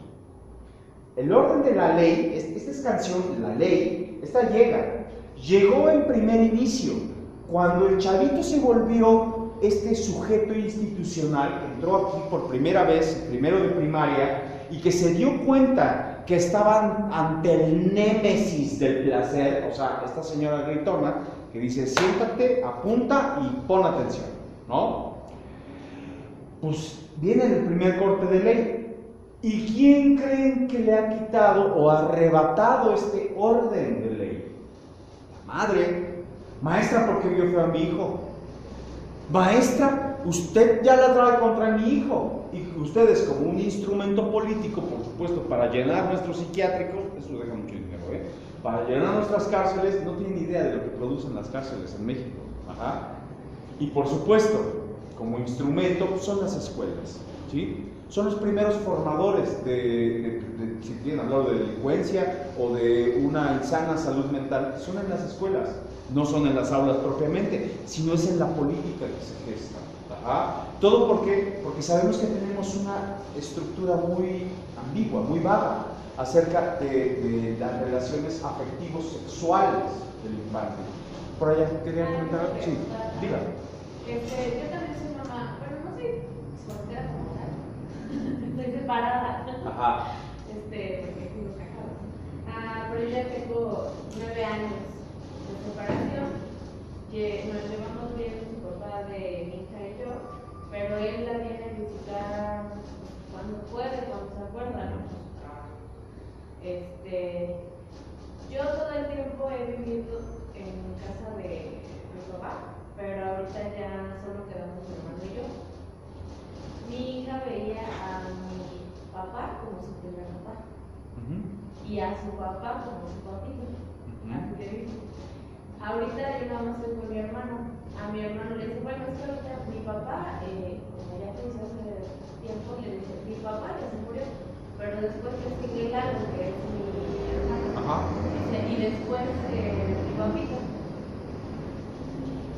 El orden de la ley, esta es canción, la ley, esta llegó en primer inicio, cuando el chavito se volvió este sujeto institucional, que entró aquí por primera vez, primero de primaria, y que se dio cuenta que estaban ante el némesis del placer, o sea, esta señora gritona, que dice, siéntate, apunta y pon atención, ¿no? Pues viene el primer corte de ley. ¿Y quién creen que le ha quitado o arrebatado este orden de ley? La madre. Maestra, ¿por qué vio feo a mi hijo? Maestra, usted ya la trae contra mi hijo. Y ustedes, como un instrumento político, por supuesto, para llenar nuestros psiquiátricos, eso deja mucho dinero, para llenar nuestras cárceles, no tienen idea de lo que producen las cárceles en México. Ajá. Y por supuesto, como instrumento, son las escuelas, ¿sí? Son los primeros formadores si quieren hablar de delincuencia o de una insana salud mental, son en las escuelas, no son en las aulas propiamente, sino es en la política que se gesta. Ajá. ¿Todo por qué? Porque sabemos que tenemos una estructura muy ambigua, muy vaga, acerca de las relaciones afectivos sexuales del infante. Por allá, ¿querían comentar algo? Sí, diga. Yo también soy mamá, pero no soy soltera como tal. Estoy separada. Ajá. Porque sigo casada. Pero ya tengo 9 años de separación. Que nos llevamos bien su papá de mi hija y yo, pero él la viene a visitar cuando puede, cuando se acuerda, ¿no? Yo todo el tiempo he vivido en casa de mi papá, pero ahorita su primer papá. Ujú. Y a su papá como su papito. Así le dice. Ahorita yo nada más estoy con mi hermano. A mi hermano le dice, bueno, es que ahorita mi papá, como ya falleció hace tiempo, le dice, mi papá ya se murió. Pero después le sigue Lalo, que es mi hermano. Ajá. Dice, y después mi papito.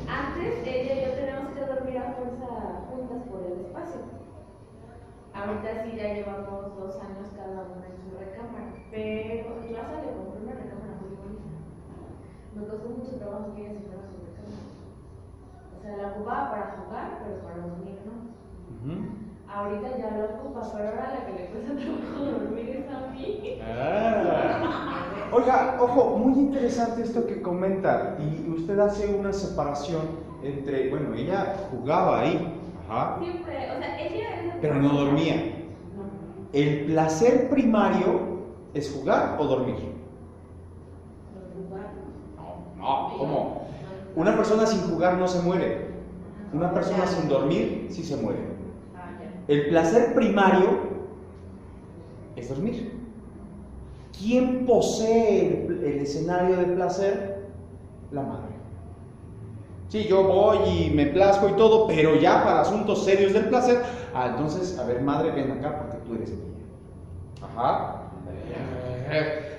Antes ella y yo teníamos que dormir a fuerza juntas por el espacio. Ahorita sí ya llevamos 2 años cada una en su recámara. Pero yo hasta le compré una recámara muy bonita. Me costó mucho trabajo que ella se fuera a su recámara. O sea, la ocupaba para jugar, pero para dormir no. Ahorita ya lo ocupa, pero ahora la que le cuesta trabajo dormir es a mí. Oiga, ojo, muy interesante esto que comenta. Y usted hace una separación entre, bueno, ella jugaba ahí, ajá, Siempre, o sea, ella es la pero no dormía. No. ¿El placer primario es jugar o dormir? Jugar. No, ¿cómo? Una persona sin jugar no se muere. Una persona sin dormir sí se muere. Ah, ya. El placer primario es dormir. ¿Quién posee el escenario de placer? La madre. Sí, yo voy y me plazco y todo, pero ya para asuntos serios del placer, entonces, a ver, madre, ven acá porque tú eres mía. Ajá.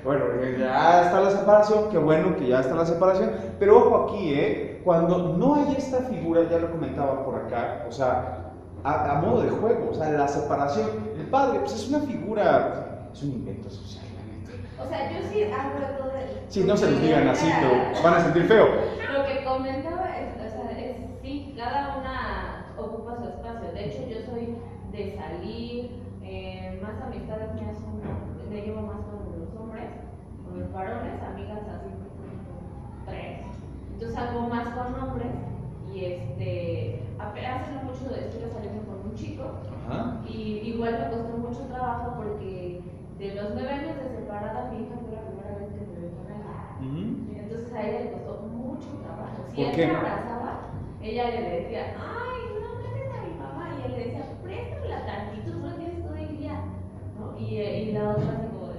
Bueno, ya está la separación, qué bueno que ya está la separación, pero ojo aquí, cuando no hay esta figura, ya lo comentaba por acá, o sea, a modo de juego, o sea, la separación, el padre, pues es una figura, es un invento social, la neta. O sea, yo sí hablo de todo. Sí, no se los digan así, pero van a sentir feo. Lo que comentaba es, o sea, sí, cada una ocupa su espacio. De hecho, yo soy de salir, más amistades mías me llevo más con los hombres, con los varones, amigas así, por ejemplo, 3. Entonces salgo más con hombres y hace no mucho estuve saliendo con un chico. Ajá. Y igual me costó mucho trabajo porque de los 9 años de separada mi hija fue la primera vez que me ve con él. Entonces a ella le costó mucho trabajo. Si ¿Por él qué? me abrazaba, ella le decía, ay, no dejes a mi mamá. Y él le decía, préstamela tantito, no la tienes todo el día. ¿No? Y la otra así como de,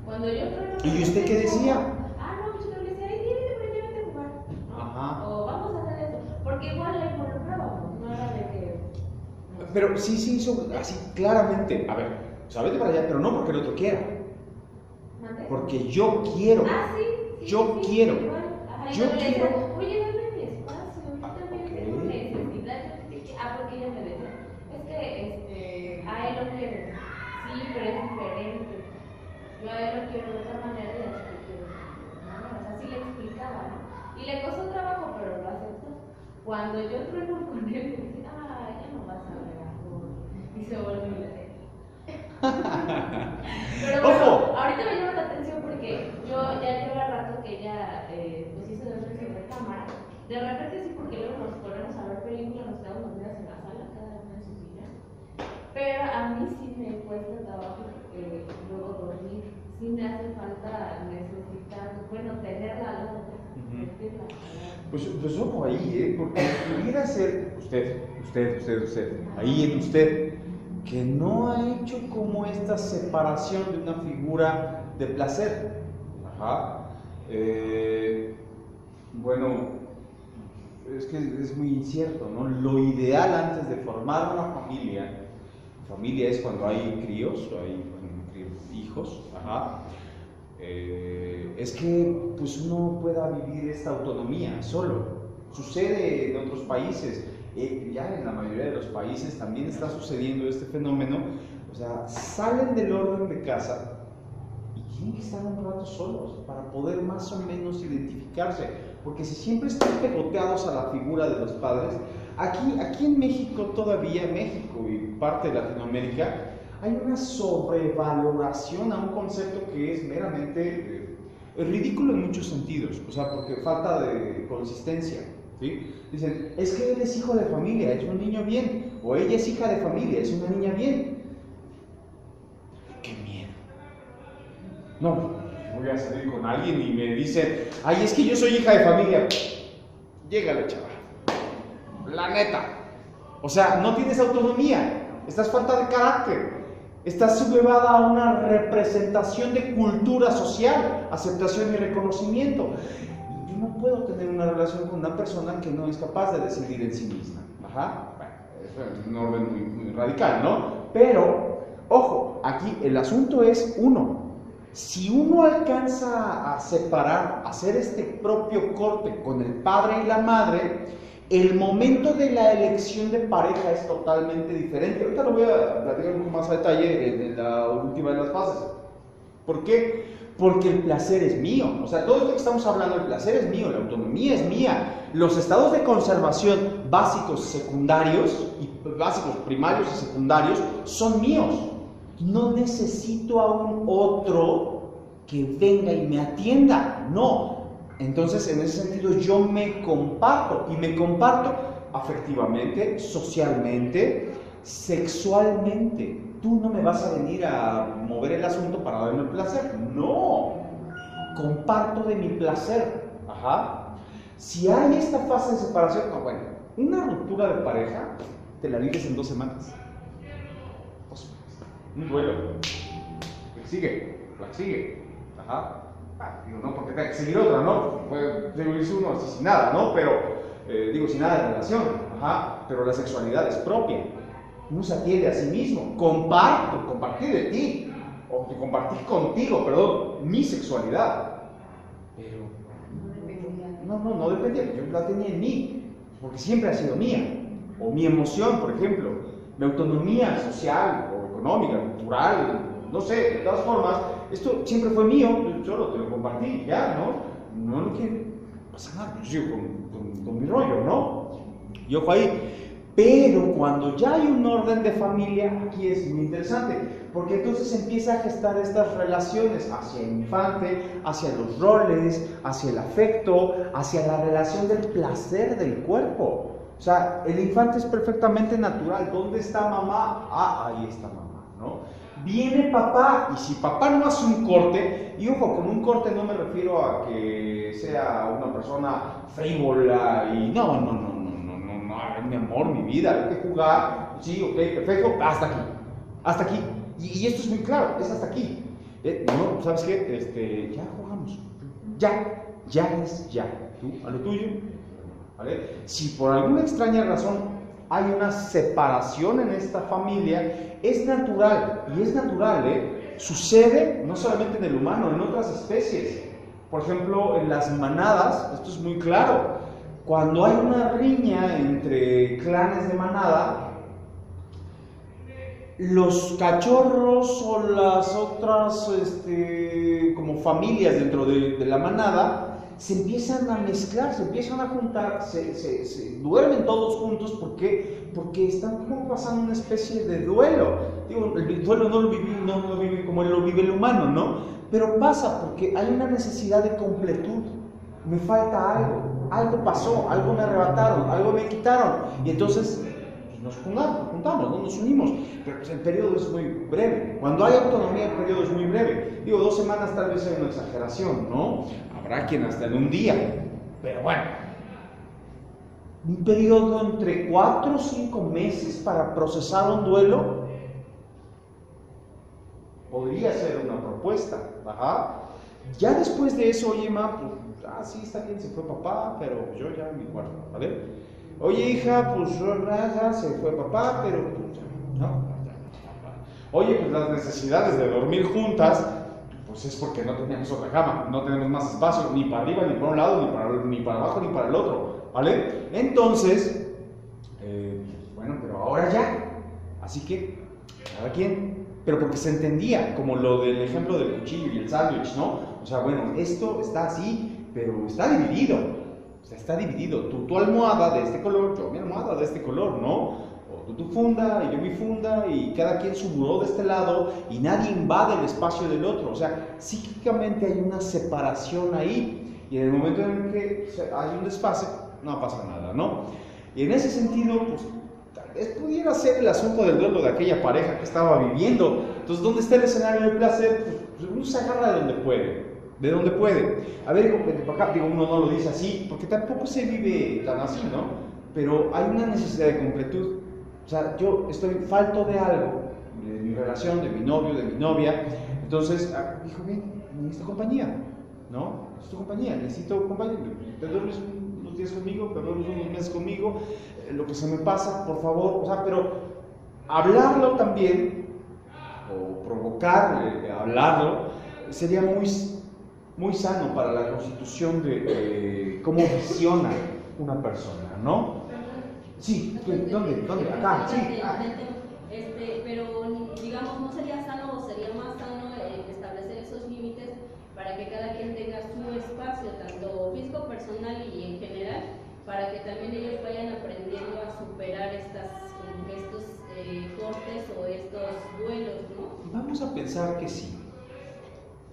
Cuando yo trueno, ¿Y usted qué decía? No, pues yo le decía, ay, dile, pero llévate a jugar. ¿No? Ajá. O vamos a hacer eso. Porque igual la involucrábamos, no era de que. Pero sí se hizo así claramente. A ver, o sea, vete para allá, pero no porque el otro quiera. ¿Mande? Porque yo quiero. Sí. Yo sí, quiero. Igual. Ajá, Yo yo le decía, quiero. oye, dame mi espacio, yo también Ok. tengo necesidad. Porque ella me decía, es que a él lo quiere. Sí, pero es diferente. Yo a él lo quiero de otra manera y a ti te quiero. ¿No? O sea, sí le explicaba, ¿no? Y le costó trabajo, pero lo aceptó. Cuando yo trueno con él, me dice, ya no vas a ver amor. Y se volvió y le decía. Pero bueno, ¡Ojo! ahorita me llama la atención porque yo ya lleva rato que ella pues hizo de recámara. De repente sí, porque luego nos ponemos a ver películas, nos quedamos dormidas en la sala, cada una en su silla. Pero a mí sí me cuesta trabajo luego dormir. Sí me hace falta necesitar, tenerla al lado. Pues ojo ahí, porque pudiera ser usted, ahí en usted, que no ha hecho como esta separación de una figura de placer. Ajá. Bueno, es que es muy incierto, ¿no? Lo ideal antes de formar una familia es cuando hay críos, o hay hijos, ajá. Es que pues uno pueda vivir esta autonomía solo. Sucede en otros países, ya en la mayoría de los países también está sucediendo este fenómeno. O sea, salen del orden de casa y tienen que estar un rato solos para poder más o menos identificarse, porque si siempre están pegoteados a la figura de los padres, aquí en México todavía, México y parte de Latinoamérica, hay una sobrevaloración a un concepto que es meramente ridículo en muchos sentidos, o sea, porque falta de consistencia, ¿sí? Dicen, es que él es hijo de familia, es un niño bien, o ella es hija de familia, es una niña bien. ¡Qué miedo! No, voy a salir con alguien y me dicen, ay, es que yo soy hija de familia. Llégale, chaval. La neta. O sea, no tienes autonomía, estás falta de carácter. está sublevada a una representación de cultura social, aceptación y reconocimiento. Yo no puedo tener una relación con una persona que no es capaz de decidir en sí misma. Ajá, bueno, eso es un orden muy radical, ¿no? Pero, ojo, aquí el asunto es uno. Si uno alcanza a separar, a hacer este propio corte con el padre y la madre, el momento de la elección de pareja es totalmente diferente. Ahorita lo voy a platicar un poco más a detalle en la última de las fases. ¿Por qué? Porque el placer es mío. O sea, todo esto que estamos hablando, el placer es mío, la autonomía es mía. Los estados de conservación básicos, secundarios, y básicos, primarios y secundarios, son míos. No necesito a un otro que venga y me atienda. No. Entonces, en ese sentido, yo me comparto. Y me comparto afectivamente, socialmente, sexualmente. Tú no me vas a venir a mover el asunto para darme el placer. No. Comparto de mi placer. Ajá. Si hay esta fase de separación, bueno, una ruptura de pareja, te la vives en 2 semanas. 2 semanas. Un duelo. La sigue. Ajá. Digo, no, porque tenga que seguir otra, ¿no? Puede seguirse uno así sin nada, ¿no? Pero, digo, sin nada de relación. Ajá. Pero la sexualidad es propia. Uno se atiende a sí mismo. Compartir de ti. O compartir contigo, perdón, mi sexualidad. Pero, no dependía. Yo la tenía en mí. Porque siempre ha sido mía. O mi emoción, por ejemplo. Mi autonomía social o económica, cultural, no sé, de todas formas, esto siempre fue mío, yo te lo compartí, ya, ¿no? No quiero pasar nada, yo sigo con mi rollo, ¿no? Y ojo ahí. Pero cuando ya hay un orden de familia, aquí es muy interesante, porque entonces empieza a gestar estas relaciones hacia el infante, hacia los roles, hacia el afecto, hacia la relación del placer del cuerpo. O sea, el infante es perfectamente natural. ¿Dónde está mamá? Ah, ahí está mamá, ¿no? Viene papá, y si papá no hace un corte, y ojo, con un corte no me refiero a que sea una persona frívola y no, mi amor, mi vida, hay que jugar, sí, ok, perfecto, hasta aquí. Y esto es muy claro, es hasta aquí. No, ¿sabes qué? Ya jugamos, ya es ya, tú a lo tuyo, ¿vale? Si por alguna extraña razón hay una separación en esta familia, es natural, sucede no solamente en el humano, en otras especies. Por ejemplo, en las manadas, esto es muy claro. Cuando hay una riña entre clanes de manada, los cachorros o las otras como familias dentro de la manada se empiezan a mezclar, se empiezan a juntar, se duermen todos juntos. ¿Por qué? Porque están como pasando una especie de duelo. Digo, el duelo no lo vive como lo vive el humano, ¿no? Pero pasa porque hay una necesidad de completud. Me falta algo pasó, algo me arrebataron, algo me quitaron. Y entonces pues nos juntamos, ¿no? Nos unimos. Pero pues, el periodo es muy breve. Cuando hay autonomía, el periodo es muy breve. Digo, 2 semanas tal vez sea una exageración, ¿no? Habrá quien hasta en un día. Pero bueno, un periodo entre 4 o 5 meses para procesar un duelo podría ser una propuesta. Ajá. Ya después de eso, oye, ma, pues, sí, está bien, se fue papá, pero yo ya en mi cuarto, ¿vale? Oye, hija, pues ya se fue papá, pero pues, no. Oye, pues las necesidades de dormir juntas, pues es porque no teníamos otra cama, no tenemos más espacio, ni para arriba, ni para un lado, ni para abajo, ni para el otro, ¿vale? Entonces, bueno, pero ahora ya, así que, cada quien, pero porque se entendía, como lo del ejemplo del cuchillo y el sándwich, ¿no? O sea, bueno, esto está así, pero está dividido. O sea, está dividido. Tu almohada de este color, yo mi almohada de este color, ¿no? O tú tu funda y yo mi funda, y cada quien su buró de este lado, y nadie invade el espacio del otro. O sea, psíquicamente hay una separación ahí, y en el momento en el que hay un desfase, no pasa nada, ¿no? Y en ese sentido, pues, tal vez pudiera ser el asunto del duelo de aquella pareja que estaba viviendo. Entonces, ¿dónde está el escenario del placer? Pues uno se agarra de donde puede. De donde puede. A ver, acá, digo, uno no lo dice así, porque tampoco se vive tan así, ¿no? Pero hay una necesidad de completud. O sea, yo estoy falto de algo de mi relación, de mi novio, de mi novia. Entonces, dijo, bien, necesito compañía, ¿no? Necesito compañía, te duermes unos días conmigo, te duermes unos meses conmigo, lo que se me pasa, por favor, o sea, pero hablarlo también, o provocarle hablarlo, sería muy sano para la constitución de cómo visiona una persona, ¿no? Sí, ¿dónde? Acá, sí. Pero digamos, ¿no sería sano o sería más sano establecer esos límites para que cada quien tenga su espacio, tanto físico, personal y en general, para que también ellos vayan aprendiendo a superar estos cortes o estos duelos, ¿no? Vamos a pensar que sí.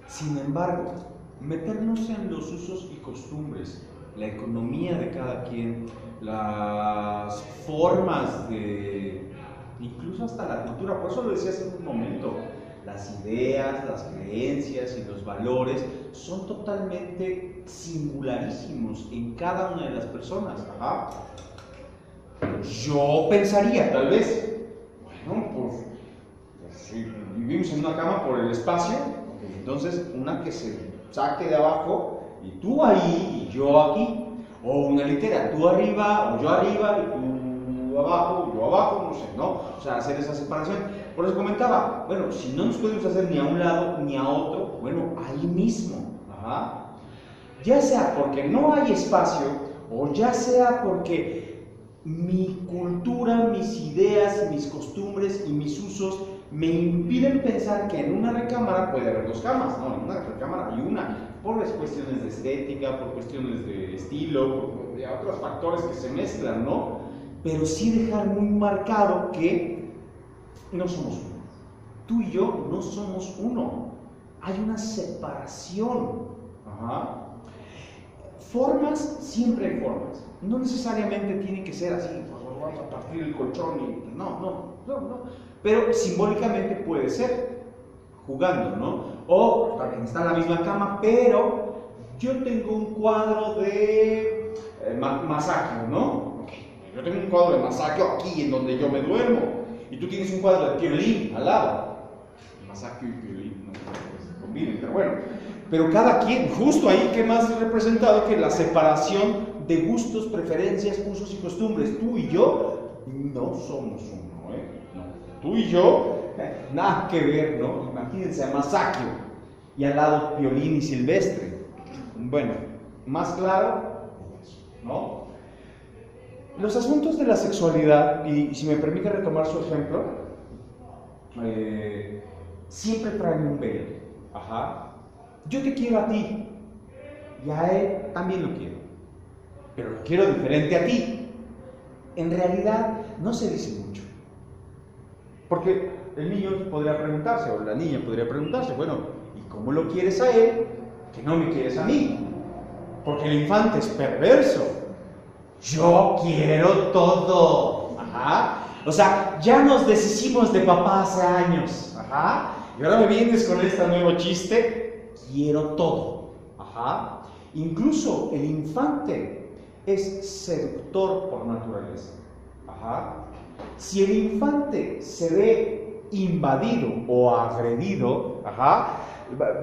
Sin embargo, meternos en los usos y costumbres, la economía de cada quien, las formas de, incluso hasta la cultura, por eso lo decía hace un momento, las ideas, las creencias y los valores son totalmente singularísimos en cada una de las personas. Ajá. Yo pensaría, tal vez, bueno, pues si vivimos en una cama por el espacio, entonces una que se saque de abajo y tú ahí y yo aquí, o una litera, tú arriba o yo arriba y tú abajo, yo abajo, no sé, ¿no? O sea, hacer esa separación. Por eso comentaba, bueno, si no nos podemos hacer ni a un lado ni a otro, bueno, ahí mismo, ajá. Ya sea porque no hay espacio o ya sea porque mi cultura, mis ideas, mis costumbres y mis usos me impiden pensar que en una recámara puede haber dos camas, no, en una recámara hay una, por cuestiones de estética, por cuestiones de estilo, por otros factores que se mezclan, ¿no? Pero sí dejar muy marcado que no somos uno. Tú y yo no somos uno. Hay una separación. Ajá. Formas, siempre hay formas. No necesariamente tiene que ser así, pues vamos a partir el colchón y no. Pero simbólicamente puede ser, jugando, ¿no? O también está en la misma cama, pero yo tengo un cuadro de Masaccio, ¿no? Okay. Yo tengo un cuadro de Masaccio aquí en donde yo me duermo, y tú tienes un cuadro de Piolín al lado. Masaccio y Piolín no se combinen, pero bueno. Pero cada quien, justo ahí, ¿qué más es representado que la separación de gustos, preferencias, usos y costumbres? Tú y yo no somos uno, ¿eh? No. Tú y yo, nada que ver, ¿no? Imagínense a Masaccio y al lado Piolín y Silvestre. Bueno, más claro, ¿no? Los asuntos de la sexualidad, y si me permite retomar su ejemplo, siempre traen un velo. Ajá. Yo te quiero a ti, y a él también lo quiero, pero lo quiero diferente a ti. En realidad no se dice mucho, porque el niño podría preguntarse, o la niña podría preguntarse, bueno, ¿y cómo lo quieres a él que no me quieres a mí? Porque el infante es perverso. Yo quiero todo. Ajá. O sea, ya nos deshicimos de papá hace años. Ajá. Y ahora me vienes con este nuevo chiste. Quiero todo. Ajá. Incluso el infante es seductor por naturaleza. Ajá. Si el infante se ve invadido o agredido, ajá,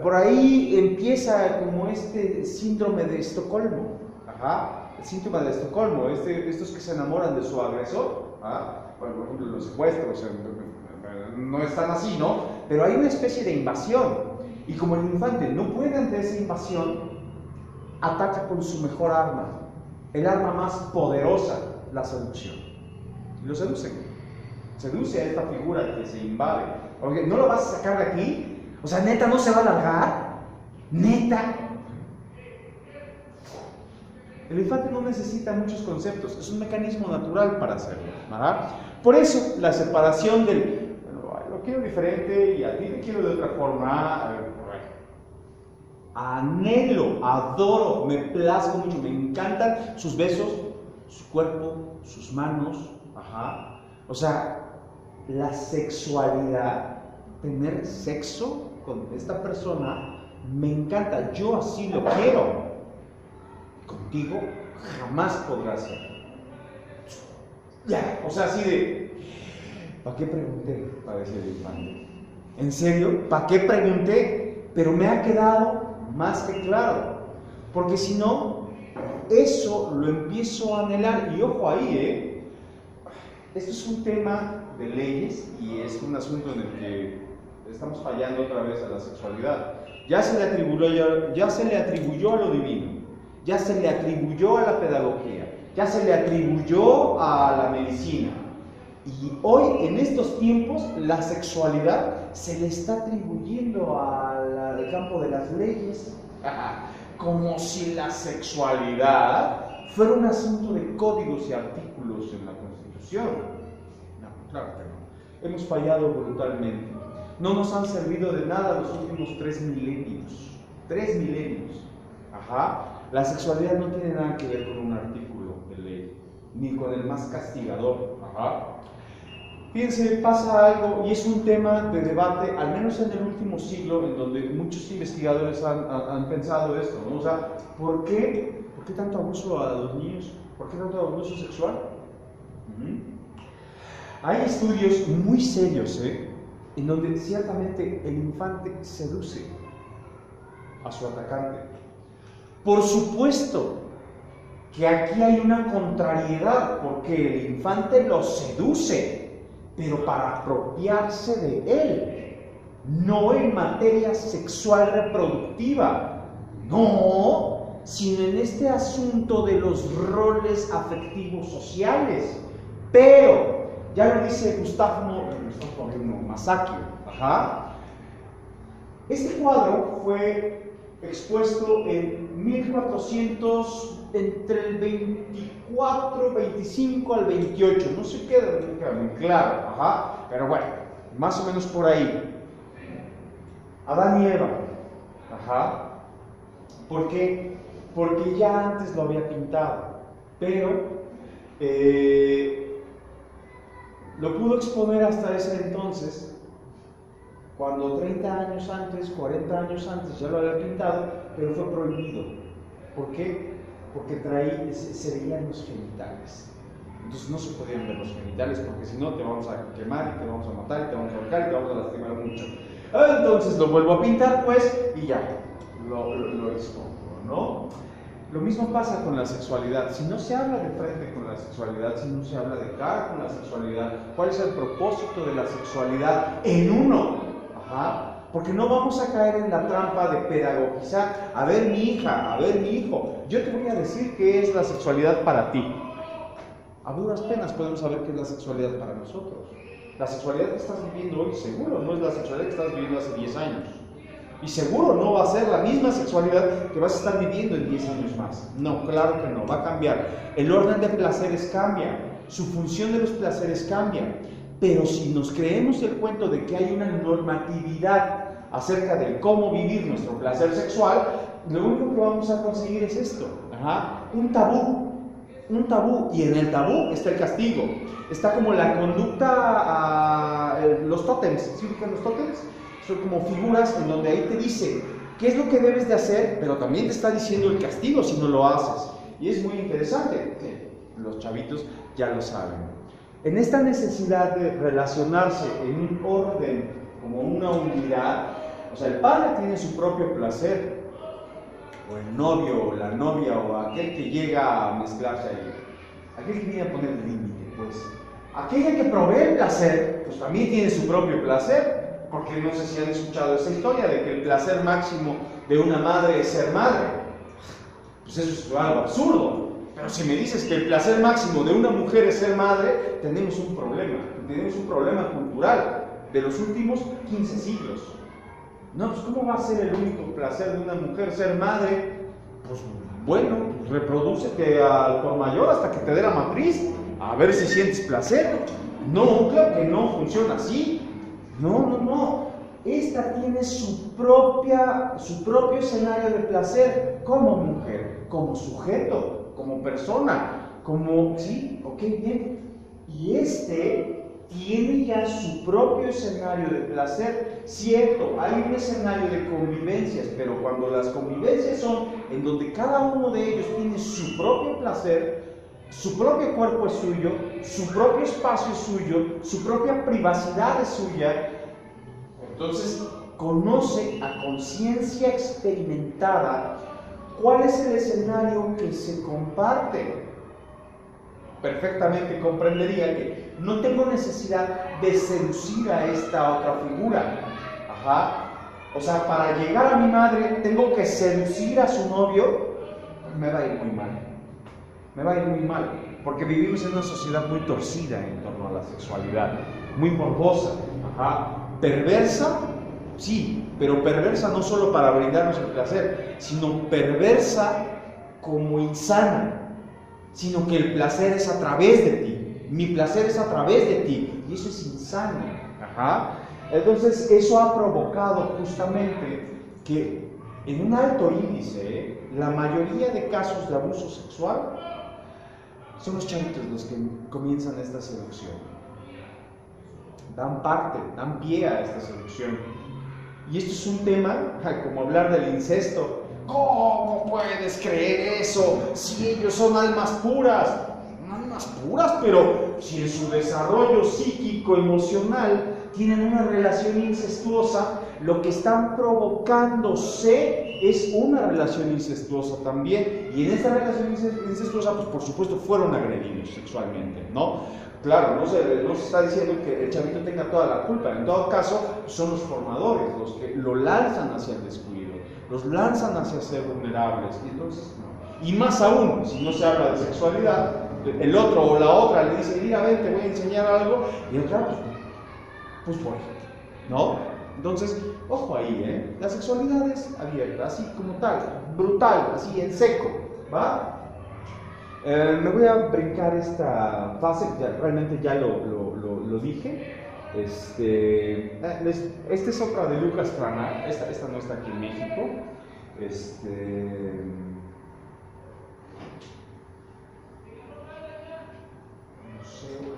por ahí empieza como este síndrome de Estocolmo. Ajá. El síntoma de Estocolmo, estos que se enamoran de su agresor. ¿Ah? Bueno, por ejemplo, los secuestros no están así, ¿no? Pero hay una especie de invasión. Y como el infante no puede ante esa invasión, ataca con su mejor arma, el arma más poderosa, la seducción. Y lo seduce. Seduce a esta figura que se invade. Porque no lo vas a sacar de aquí. O sea, neta, no se va a largar. Neta. El infante no necesita muchos conceptos, es un mecanismo natural para hacerlo. ¿Verdad? Por eso, la separación del, bueno, lo quiero diferente y a ti te quiero de otra forma. Anhelo, adoro, me plazco mucho, me encantan sus besos, su cuerpo, sus manos. Ajá. O sea, la sexualidad, tener sexo con esta persona, me encanta, yo así lo quiero. Contigo jamás podrá ser. Ya, o sea, así de, ¿Para qué pregunté? Para decir el infante. ¿En serio? ¿Para qué pregunté? Pero me ha quedado más que claro. Porque si no, eso lo empiezo a anhelar. Y ojo ahí, esto es un tema de leyes y es un asunto en el que estamos fallando otra vez a la sexualidad. Ya se le atribuyó a lo divino, ya se le atribuyó a la pedagogía, ya se le atribuyó a la medicina. Y hoy, en estos tiempos, la sexualidad se le está atribuyendo al campo de las leyes, como si la sexualidad fuera un asunto de códigos y artículos en la Constitución. No, claro que no. Hemos fallado brutalmente. No nos han servido de nada los últimos 3 milenios. 3 milenios. La sexualidad no tiene nada que ver con un artículo de ley, ni con el más castigador. Fíjense, pasa algo y es un tema de debate, al menos en el último siglo, en donde muchos investigadores han pensado esto, ¿no? O sea, ¿por qué tanto abuso a los niños? ¿Por qué tanto abuso sexual? Hay estudios muy serios, en donde ciertamente el infante seduce a su atacante. Por supuesto que aquí hay una contrariedad, porque el infante lo seduce, pero para apropiarse de él, no en materia sexual reproductiva, no, sino en este asunto de los roles afectivos sociales. Pero, ya lo dice Gustavo Masaccio, este cuadro fue expuesto en 1400, entre el 24, 25 al 28, no se queda muy claro, pero bueno, más o menos por ahí. Adán y Eva, ¿por qué? Porque ya antes lo había pintado, pero lo pudo exponer hasta ese entonces, cuando 30 años antes, 40 años antes ya lo había pintado, pero fue prohibido. ¿Por qué? Porque se veían los genitales. Entonces no se podían ver los genitales, porque si no te vamos a quemar y te vamos a matar y te vamos a ahorcar y te vamos a lastimar mucho. Entonces lo vuelvo a pintar, pues, y ya, lo expongo, ¿no? Lo mismo pasa con la sexualidad. Si no se habla de frente con la sexualidad, si no se habla de cara con la sexualidad, ¿cuál es el propósito de la sexualidad en uno? Porque no vamos a caer en la trampa de pedagogizar. A ver, mi hija, a ver, mi hijo, yo te voy a decir qué es la sexualidad para ti. A duras penas podemos saber qué es la sexualidad para nosotros. La sexualidad que estás viviendo hoy seguro no es la sexualidad que estás viviendo hace 10 años. Y seguro no va a ser la misma sexualidad que vas a estar viviendo en 10 años más. No, claro que no, va a cambiar. El orden de placeres cambia, su función de los placeres cambia. Pero si nos creemos el cuento de que hay una normatividad acerca de cómo vivir nuestro placer sexual, lo único que vamos a conseguir es esto, un tabú, y en el tabú está el castigo, está como la conducta, los tótems, ¿sí ubican los tótems? Son como figuras en donde ahí te dice qué es lo que debes de hacer, pero también te está diciendo el castigo si no lo haces, y es muy interesante, los chavitos ya lo saben. En esta necesidad de relacionarse en un orden, como una unidad, o sea, el padre tiene su propio placer, o el novio, o la novia, o aquel que llega a mezclarse ahí, aquel que viene a poner el límite, pues, aquella que provee el placer, pues también tiene su propio placer, porque no sé si han escuchado esa historia de que el placer máximo de una madre es ser madre. Pues eso es algo absurdo. Pero si me dices que el placer máximo de una mujer es ser madre, tenemos un problema cultural de los últimos 15 siglos. No, pues ¿cómo va a ser el único placer de una mujer ser madre? Pues bueno, reprodúcete al por mayor hasta que te dé la matriz, a ver si sientes placer. No, claro que no funciona así. No. Esta tiene su propio escenario de placer como mujer, como sujeto, como persona, como, sí, ok, bien. Y este tiene ya su propio escenario de placer, cierto, hay un escenario de convivencias, pero cuando las convivencias son en donde cada uno de ellos tiene su propio placer, su propio cuerpo es suyo, su propio espacio es suyo, su propia privacidad es suya. Entonces conoce a conciencia experimentada cuál es el escenario que se comparte. Perfectamente comprendería que no tengo necesidad de seducir a esta otra figura. O sea, para llegar a mi madre tengo que seducir a su novio. Me va a ir muy mal. Me va a ir muy mal. Porque vivimos en una sociedad muy torcida en torno a la sexualidad. Muy morbosa. Perversa, sí, pero perversa no solo para brindarnos el placer, sino perversa como insana. Sino que el placer es a través de ti, mi placer es a través de ti, y eso es insano. Entonces eso ha provocado justamente que en un alto índice, la mayoría de casos de abuso sexual son los chavitos los que comienzan esta seducción, dan pie a esta seducción. Y esto es un tema como hablar del incesto. ¿Cómo puedes creer eso? Si ellos son almas puras. Almas puras, pero si en su desarrollo psíquico, emocional, tienen una relación incestuosa, lo que están provocándose es una relación incestuosa también. Y en esta relación incestuosa, pues por supuesto, fueron agredidos sexualmente, ¿no? Claro, no se está diciendo que el chavito tenga toda la culpa. En todo caso, son los formadores los que lo lanzan hacia el descuido, los lanzan hacia ser vulnerables. Y entonces, no. Y más aún, si no se habla de sexualidad, el otro o la otra le dice, mira, ven, te voy a enseñar algo, y el otro, pues voy, ¿no? Entonces, ojo ahí, la sexualidad es abierta, así como tal, brutal, así en seco, ¿va? Me voy a brincar esta fase, realmente ya lo dije. Esta es otra de Lucas Cranach, esta no está aquí en México.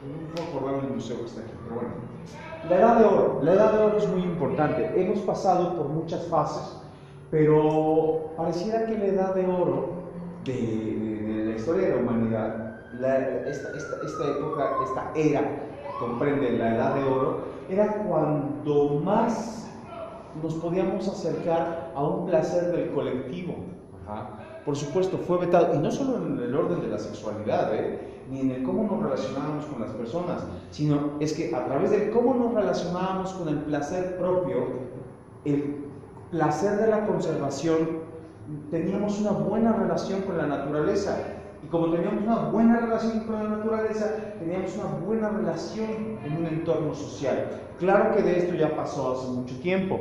No puedo acordar del museo que está aquí, pero bueno. La edad de oro es muy importante. Hemos pasado por muchas fases, pero pareciera que la edad de oro de la historia de la humanidad, esta época, esta era que comprende la edad de oro, era cuando más nos podíamos acercar a un placer del colectivo. Por supuesto, fue vetado, y no solo en el orden de la sexualidad, ni en el cómo nos relacionábamos con las personas, sino es que a través de cómo nos relacionábamos con el placer propio, el placer de la conservación, teníamos una buena relación con la naturaleza. Y como teníamos una buena relación con la naturaleza, teníamos una buena relación en un entorno social. Claro que de esto ya pasó hace mucho tiempo.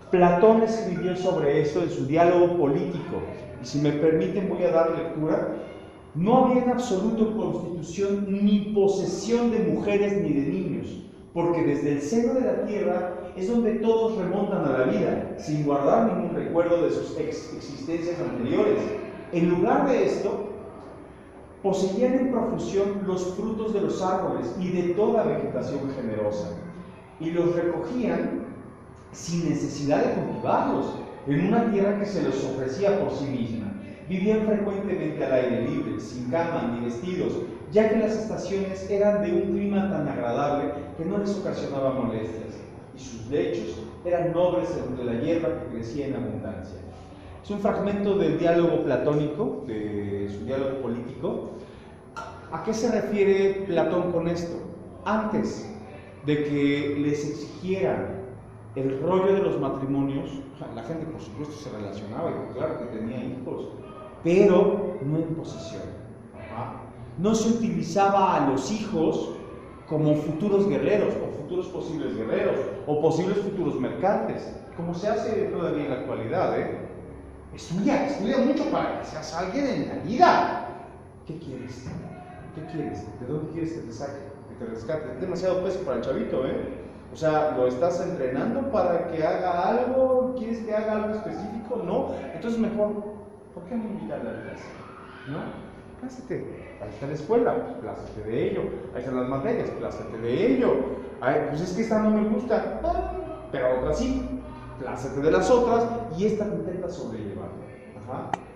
Platón escribió sobre esto en su diálogo político. Y si me permiten, voy a dar lectura. No había en absoluto constitución ni posesión de mujeres ni de niños, porque desde el seno de la tierra es donde todos remontan a la vida, sin guardar ningún recuerdo de sus existencias anteriores. En lugar de esto, poseían en profusión los frutos de los árboles y de toda vegetación generosa, y los recogían sin necesidad de cultivarlos, en una tierra que se les ofrecía por sí misma. Vivían frecuentemente al aire libre, sin cama ni vestidos, ya que las estaciones eran de un clima tan agradable que no les ocasionaba molestias, y sus lechos eran nobles entre la hierba que crecía en abundancia. Es un fragmento del diálogo platónico, de su diálogo político. ¿A qué se refiere Platón con esto? Antes de que les exigieran el rollo de los matrimonios, la gente por supuesto se relacionaba y claro que tenía hijos, pero no en posesión. No se utilizaba a los hijos como futuros guerreros o futuros posibles guerreros o posibles futuros mercantes, como se hace todavía en la actualidad. Estudia mucho para que seas alguien en la vida. ¿Qué quieres? ¿Qué quieres? ¿De dónde quieres que te saque? Que te rescate. Es demasiado peso para el chavito, O sea, ¿lo estás entrenando para que haga algo? ¿Quieres que haga algo específico? No. Entonces mejor, ¿por qué no invitarle a la clase? ¿No? Plásate. Ahí está la escuela, pues plásate de ello. Ahí están las materias, plásate de ello. Ay, pues es que esta no me gusta, pero otra sí. Plásate de las otras y esta te intenta sobrellevar.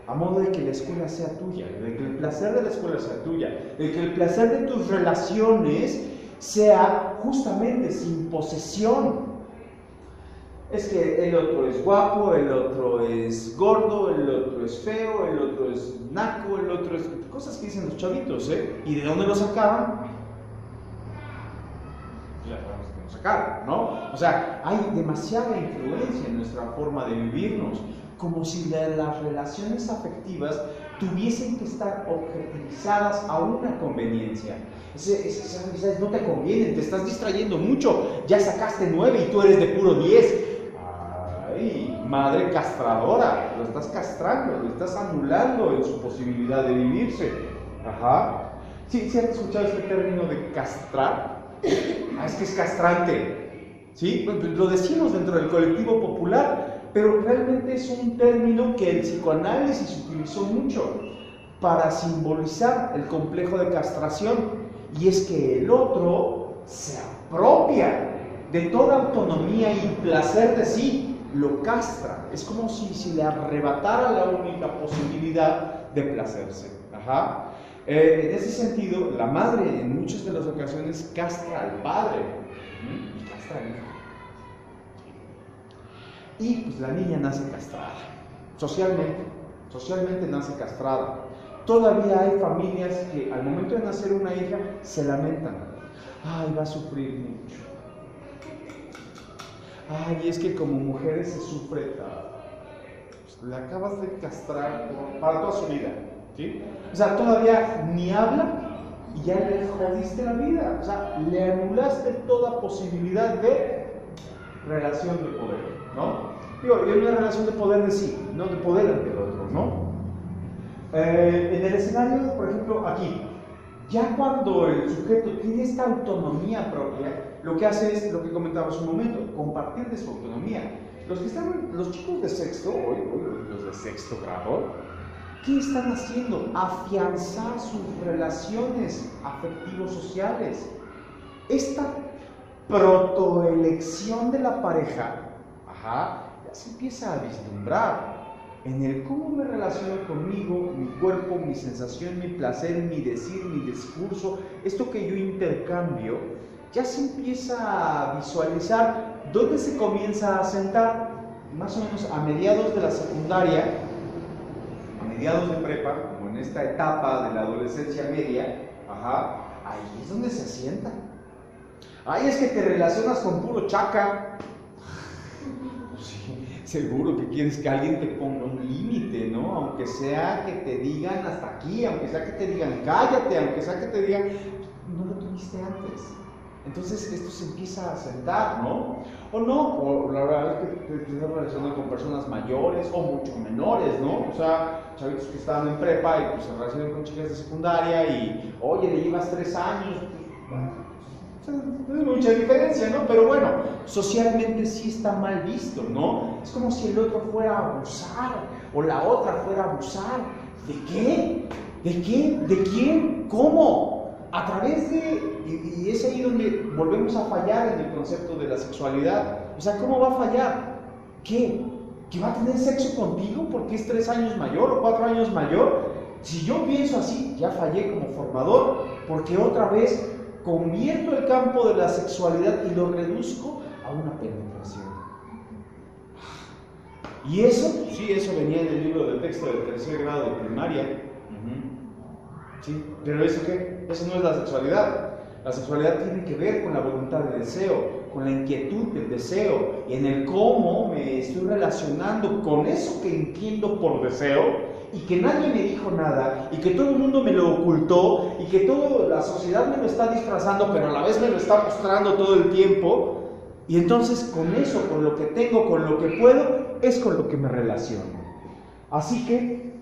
a modo de que la escuela sea tuya, de que el placer de la escuela sea tuya, de que el placer de tus relaciones sea justamente sin posesión. Es que el otro es guapo, el otro es gordo, el otro es feo, el otro es naco, el otro es... Cosas que dicen los chavitos, ¿eh? ¿Y de dónde lo sacaban? Ya sabemos que lo sacaron, ¿no? O sea, hay demasiada influencia en nuestra forma de vivirnos, como si las relaciones afectivas tuviesen que estar objetivizadas a una conveniencia. Esas amistades no te convienen, te estás distrayendo mucho, ya sacaste 9 y tú eres de puro 10. ¡Ay, madre castradora! Lo estás castrando, lo estás anulando en su posibilidad de vivirse. Ajá. ¿Sí has escuchado este término de castrar? Es que es castrante. ¿Sí? Lo decimos dentro del colectivo popular, pero realmente es un término que el psicoanálisis utilizó mucho para simbolizar el complejo de castración, y es que el otro se apropia de toda autonomía y placer de sí, lo castra, es como si le arrebatara la única posibilidad de placerse. Ajá. En ese sentido, la madre en muchas de las ocasiones castra al padre, castra al hijo. Y pues la niña nace castrada, socialmente nace castrada. Todavía hay familias que al momento de nacer una hija se lamentan. Ay, va a sufrir mucho. Ay, es que como mujeres se sufre, pues, la acabas de castrar para toda su vida, ¿sí? O sea, todavía ni habla y ya le jodiste la vida. O sea, le anulaste toda posibilidad de relación de poder, ¿no? Digo, y una relación de poder de sí, no de poder ante el otro, ¿no? En el escenario, por ejemplo, aquí, ya cuando el sujeto tiene esta autonomía propia, lo que hace es lo que comentaba hace un momento, compartir de su autonomía. Los chicos de sexto, hoy los de sexto grado, ¿qué están haciendo? Afianzar sus relaciones afectivo-sociales. Esta protoelección de la pareja, ya se empieza a vislumbrar en el cómo me relaciono conmigo, mi cuerpo, mi sensación, mi placer, mi decir, mi discurso, esto que yo intercambio, ya se empieza a visualizar dónde se comienza a sentar, más o menos a mediados de la secundaria, a mediados de prepa, como en esta etapa de la adolescencia media, ahí es donde se asienta. Ahí es que te relacionas con puro chaca. Sí, seguro que quieres que alguien te ponga un límite, ¿no? Aunque sea que te digan hasta aquí, aunque sea que te digan cállate, aunque sea que te digan, no lo tuviste antes. Entonces esto se empieza a sentar, ¿no? O la verdad es que te estás relacionando con personas mayores o mucho menores, ¿no? O sea, chavitos que estaban en prepa y pues se relacionan con chicas de secundaria y, oye, le llevas 3 años, no hay mucha diferencia, ¿no? Pero bueno, socialmente sí está mal visto, ¿no? Es como si el otro fuera a abusar o la otra fuera a abusar. ¿De qué? ¿De qué? ¿De quién? ¿Cómo? A través de... Y es ahí donde volvemos a fallar en el concepto de la sexualidad. O sea, ¿cómo va a fallar? ¿Qué? ¿Que va a tener sexo contigo porque es 3 años mayor o 4 años mayor? Si yo pienso así, ya fallé como formador, porque otra vez convierto el campo de la sexualidad y lo reduzco a una penetración. Y eso, sí, eso venía en el libro de texto del 3er grado de primaria. Sí, pero ¿eso qué? Eso no es la sexualidad. La sexualidad tiene que ver con la voluntad de deseo, con la inquietud del deseo, y en el cómo me estoy relacionando con eso que entiendo por deseo, y que nadie me dijo nada, y que todo el mundo me lo ocultó, y que toda la sociedad me lo está disfrazando, pero a la vez me lo está mostrando todo el tiempo, y entonces con eso, con lo que tengo, con lo que puedo, es con lo que me relaciono. Así que,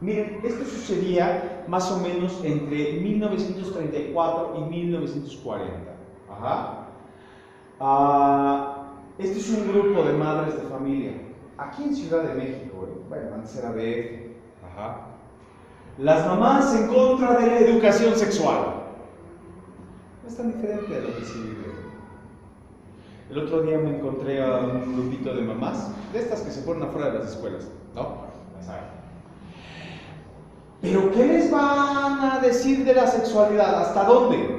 miren, esto sucedía más o menos entre 1934 y 1940. Este es un grupo de madres de familia, aquí en Ciudad de México, bueno, antes era DF. Las mamás en contra de la educación sexual. No es tan diferente a lo que se vive. El otro día me encontré a un grupito de mamás, de estas que se ponen afuera de las escuelas, ¿no? ya saben. Pero ¿qué les van a decir de la sexualidad? ¿Hasta dónde?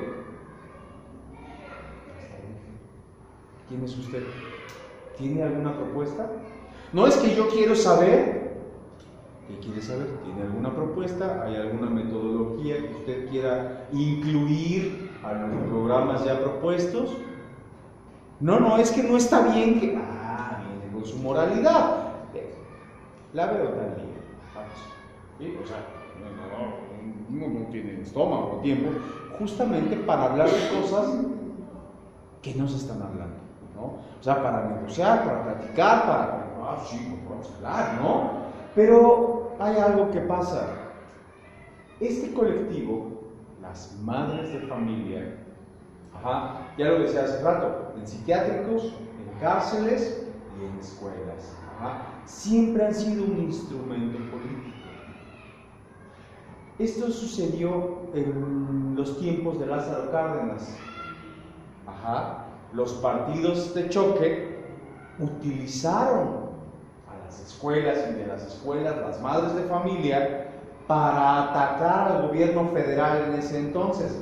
¿Quién es usted? ¿Tiene alguna propuesta? No es que yo quiero saber. ¿Qué quiere saber? ¿Tiene alguna propuesta? ¿Hay alguna metodología que usted quiera incluir a los programas ya propuestos? No, es que no está bien que... viene con su moralidad. La veo también. Vamos. ¿Sí? O sea, no tiene estómago o tiempo justamente para hablar de cosas que no se están hablando, ¿no? O sea, para negociar, para platicar, para... sí, vamos a hablar, ¿no? Pero hay algo que pasa. Este colectivo, las madres de familia, ya lo decía hace rato, en psiquiátricos, en cárceles y en escuelas, siempre han sido un instrumento político. Esto sucedió en los tiempos de Lázaro Cárdenas. Los partidos de choque utilizaron a las escuelas y de las escuelas las madres de familia para atacar al gobierno federal en ese entonces.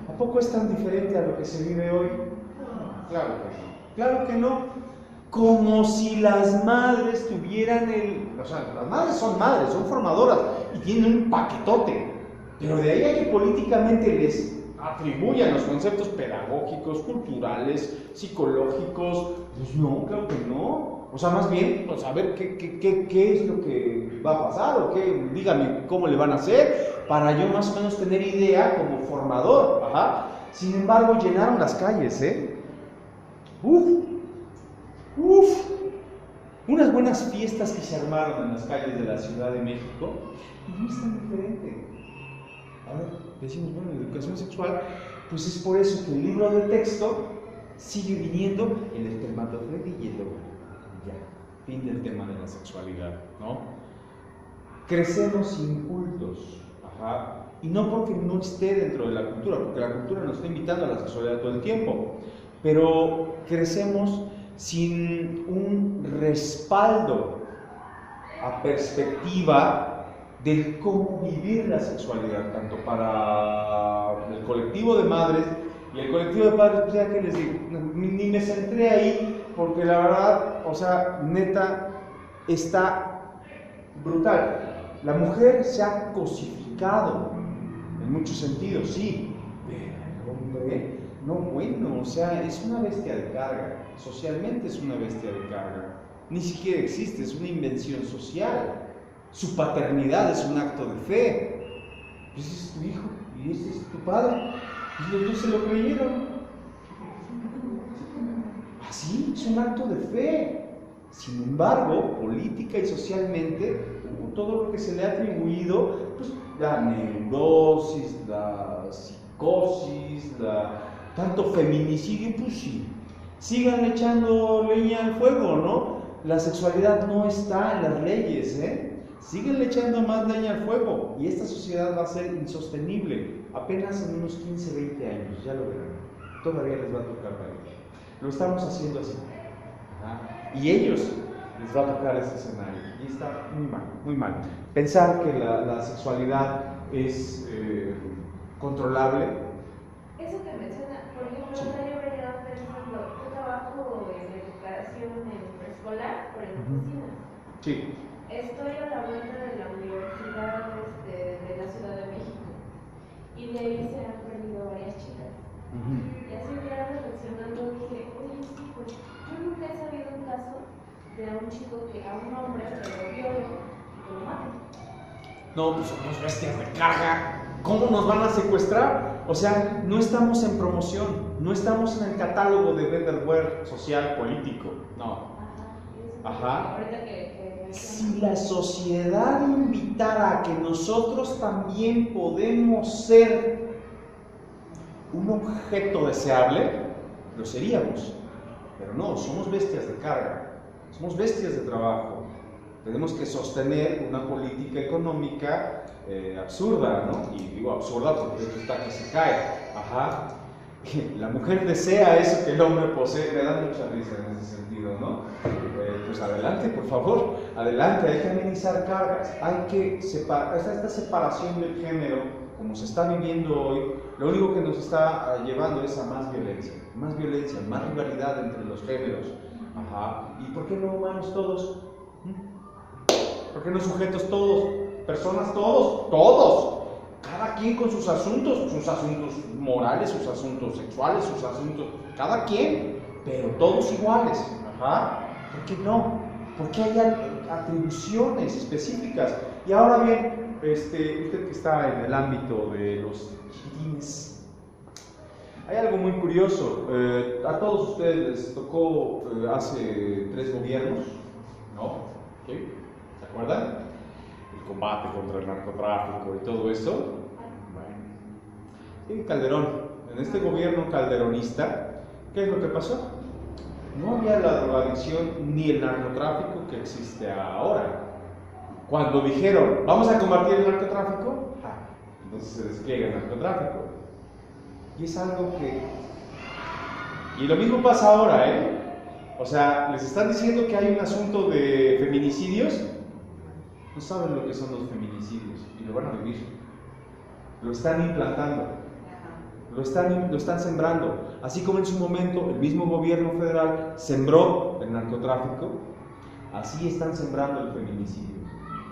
¿A poco es tan diferente a lo que se vive hoy? Claro que no. Claro que no. Como si las madres tuvieran o sea, las madres, son formadoras y tienen un paquetote. Pero de ahí a que políticamente les atribuyan los conceptos pedagógicos, culturales, psicológicos, pues no, claro que no. O sea, más bien, pues a ver qué es lo que va a pasar o qué, dígame cómo le van a hacer para yo más o menos tener idea como formador. Sin embargo, llenaron las calles, unas buenas fiestas que se armaron en las calles de la Ciudad de México y no es tan diferente. Ahora decimos, bueno, la educación sexual, pues es por eso que el libro de texto sigue viniendo el espermatozoide y el óvulo. Ya, fin del tema de la sexualidad, ¿no? Crecemos incultos, y no porque no esté dentro de la cultura, porque la cultura nos está invitando a la sexualidad todo el tiempo, pero crecemos sin un respaldo a perspectiva de cómo vivir la sexualidad, tanto para el colectivo de madres y el colectivo de padres. Pues ya que les digo, ni me centré ahí, porque la verdad, o sea, neta, está brutal. La mujer se ha cosificado en muchos sentidos, sí, pero el hombre, no, bueno, o sea, es una bestia de carga, socialmente es una bestia de carga, ni siquiera existe, es una invención social. Su paternidad es un acto de fe. Ese es tu hijo y ese es tu padre. Y los dos se lo creyeron. Así, es un acto de fe. Sin embargo, política y socialmente, todo lo que se le ha atribuido, pues la neurosis, la psicosis, tanto feminicidio, pues sí. Sigan echando leña al fuego, ¿no? La sexualidad no está en las leyes, Siguen echando más leña al fuego y esta sociedad va a ser insostenible apenas en unos 15, 20 años, ya lo verán. Todavía les va a tocar para ellos. Lo estamos haciendo así. Y ellos les va a tocar ese escenario. Y está muy mal, muy mal. Pensar que la sexualidad es controlable. Eso que menciona, por ejemplo, yo me quedaba pensando, yo trabajo en educación en preescolar, por en oficina. Sí. Estoy a la vuelta de la Universidad de la Ciudad de México y de ahí se han perdido varias chicas. Y así me quedaba reflexionando, dije, oye, sí, pues yo nunca he sabido un caso de un chico que a un hombre que lo viole y que lo mate. No, pues somos bestias de carga. ¿Cómo nos van a secuestrar? O sea, no estamos en promoción, no estamos en el catálogo de Betterware social político, no. Ahorita que si la sociedad invitara a que nosotros también podemos ser un objeto deseable, lo seríamos. Pero no, somos bestias de carga, somos bestias de trabajo. Tenemos que sostener una política económica absurda, ¿no? Y digo absurda porque esto está que se cae. la mujer desea eso que el hombre posee, me da mucha risa en ese sentido, ¿no? Pues adelante, por favor, adelante, hay que amenizar cargas, hay que separar, esta separación del género, como se está viviendo hoy, lo único que nos está llevando es a más violencia, más rivalidad entre los géneros. Ajá. ¿Y por qué no humanos todos? ¿Por qué no sujetos todos? Personas todos, todos. Cada quien con sus asuntos morales, sus asuntos sexuales, sus asuntos, cada quien, pero todos iguales. Ajá. ¿Por qué no? Porque hay atribuciones específicas. Y ahora bien, usted que está en el ámbito de los chiquitines, hay algo muy curioso. A todos ustedes les tocó hace 3 gobiernos, ¿no? ¿Sí? ¿Se acuerdan? El combate contra el narcotráfico y todo eso. Bueno. Y Calderón, en este gobierno calderonista, ¿qué es lo que pasó? No había la drogadicción ni el narcotráfico que existe ahora. Cuando dijeron, vamos a combatir el narcotráfico, entonces se despliega el narcotráfico. Y es algo que... Y lo mismo pasa ahora, ¿eh? O sea, les están diciendo que hay un asunto de feminicidios. No saben lo que son los feminicidios y lo van a vivir. Lo están implantando. Lo están sembrando. Así como en su momento el mismo gobierno federal sembró el narcotráfico, así están sembrando el feminicidio.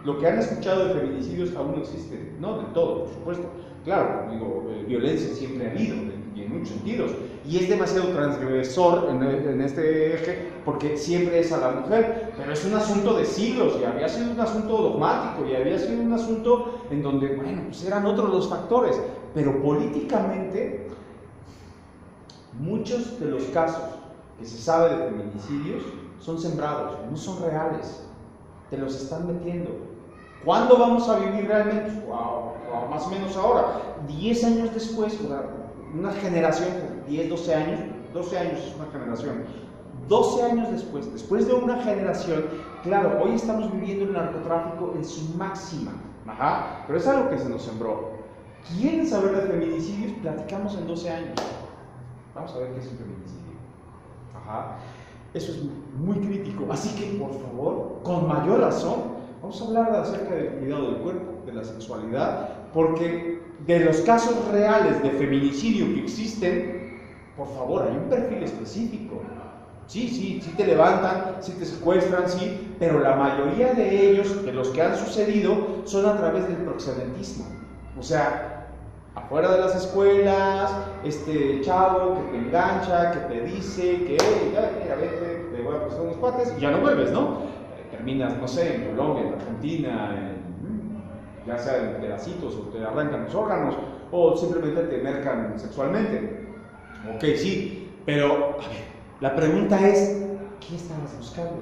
Lo que han escuchado de feminicidios aún no existe, no del todo, por supuesto. Claro, digo, violencia siempre ha habido, y en muchos sentidos, y es demasiado transgresor en este eje, porque siempre es a la mujer, pero es un asunto de siglos, y había sido un asunto dogmático, y había sido un asunto en donde, bueno, pues eran otros los factores, pero políticamente, muchos de los casos que se sabe de feminicidios son sembrados, no son reales, te los están metiendo. ¿Cuándo vamos a vivir realmente? Wow, más o menos ahora, 10 años después, una generación, 10, 12 años es una generación, 12 años después de una generación, claro, hoy estamos viviendo el narcotráfico en su máxima, ajá, pero es algo que se nos sembró. ¿Quieren saber de feminicidios? Platicamos en 12 años. Vamos a ver qué es un feminicidio. Ajá. Eso es muy crítico. Así que, por favor, con mayor razón, vamos a hablar acerca del cuidado del cuerpo, de la sexualidad, porque de los casos reales de feminicidio que existen, por favor, hay un perfil específico. Sí te levantan, sí te secuestran, sí, pero la mayoría de ellos, de los que han sucedido, son a través del proxenetismo. O sea, afuera de las escuelas, chavo que te engancha, que te dice que, mira, vete, te voy a pasar unos cuates, y ya no vuelves, ¿no? Terminas, no sé, en Colombia, en Argentina, ya sea en pedacitos, o te arrancan los órganos, o simplemente te mercan sexualmente. Ok, sí, pero, a ver, la pregunta es, ¿qué estabas buscando?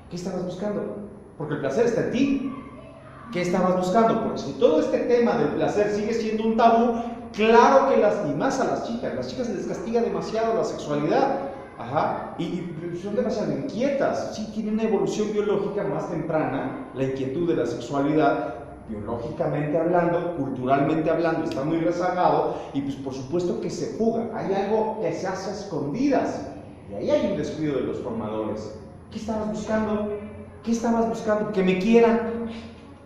¿Qué estabas buscando? Porque el placer está en ti. ¿Qué estabas buscando? Porque si todo este tema del placer sigue siendo un tabú, claro que y más a las chicas se les castiga demasiado la sexualidad, ajá, y son demasiado inquietas, sí tienen una evolución biológica más temprana, la inquietud de la sexualidad, biológicamente hablando, culturalmente hablando, está muy rezagado, y pues por supuesto que se fuga, hay algo que se hace a escondidas, y ahí hay un descuido de los formadores. ¿Qué estabas buscando? ¿Qué estabas buscando? Que me quieran.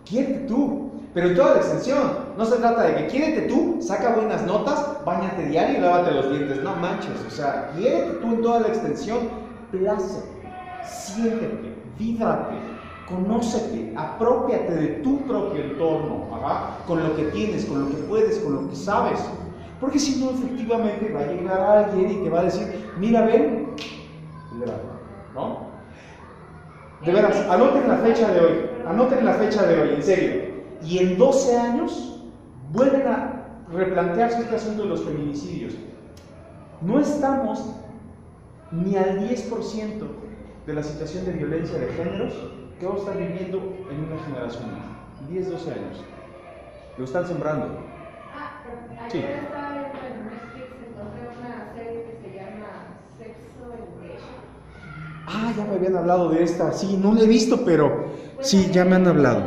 Quiérete tú, pero en toda la extensión. No se trata de que quiérete tú, saca buenas notas, báñate diario y lávate los dientes. No manches, o sea, quiérete tú en toda la extensión, plácete, siéntete, víbrate, conócete, aprópiate de tu propio entorno, ¿verdad? Con lo que tienes, con lo que puedes, con lo que sabes. Porque si no, efectivamente va a llegar alguien y te va a decir, mira, ven, ¿no? De veras, anoten la fecha de hoy, en serio. Y en 12 años vuelven a replantearse este asunto de los feminicidios. No estamos ni al 10% de la situación de violencia de géneros que vamos a estar viviendo en una generación más. 10, 12 años. Lo están sembrando. Ayer estaba viendo en Netflix, encontré una serie que se llama Sexo Education. Ya me habían hablado de esta. Sí, no la he visto, pero sí, ya me han hablado.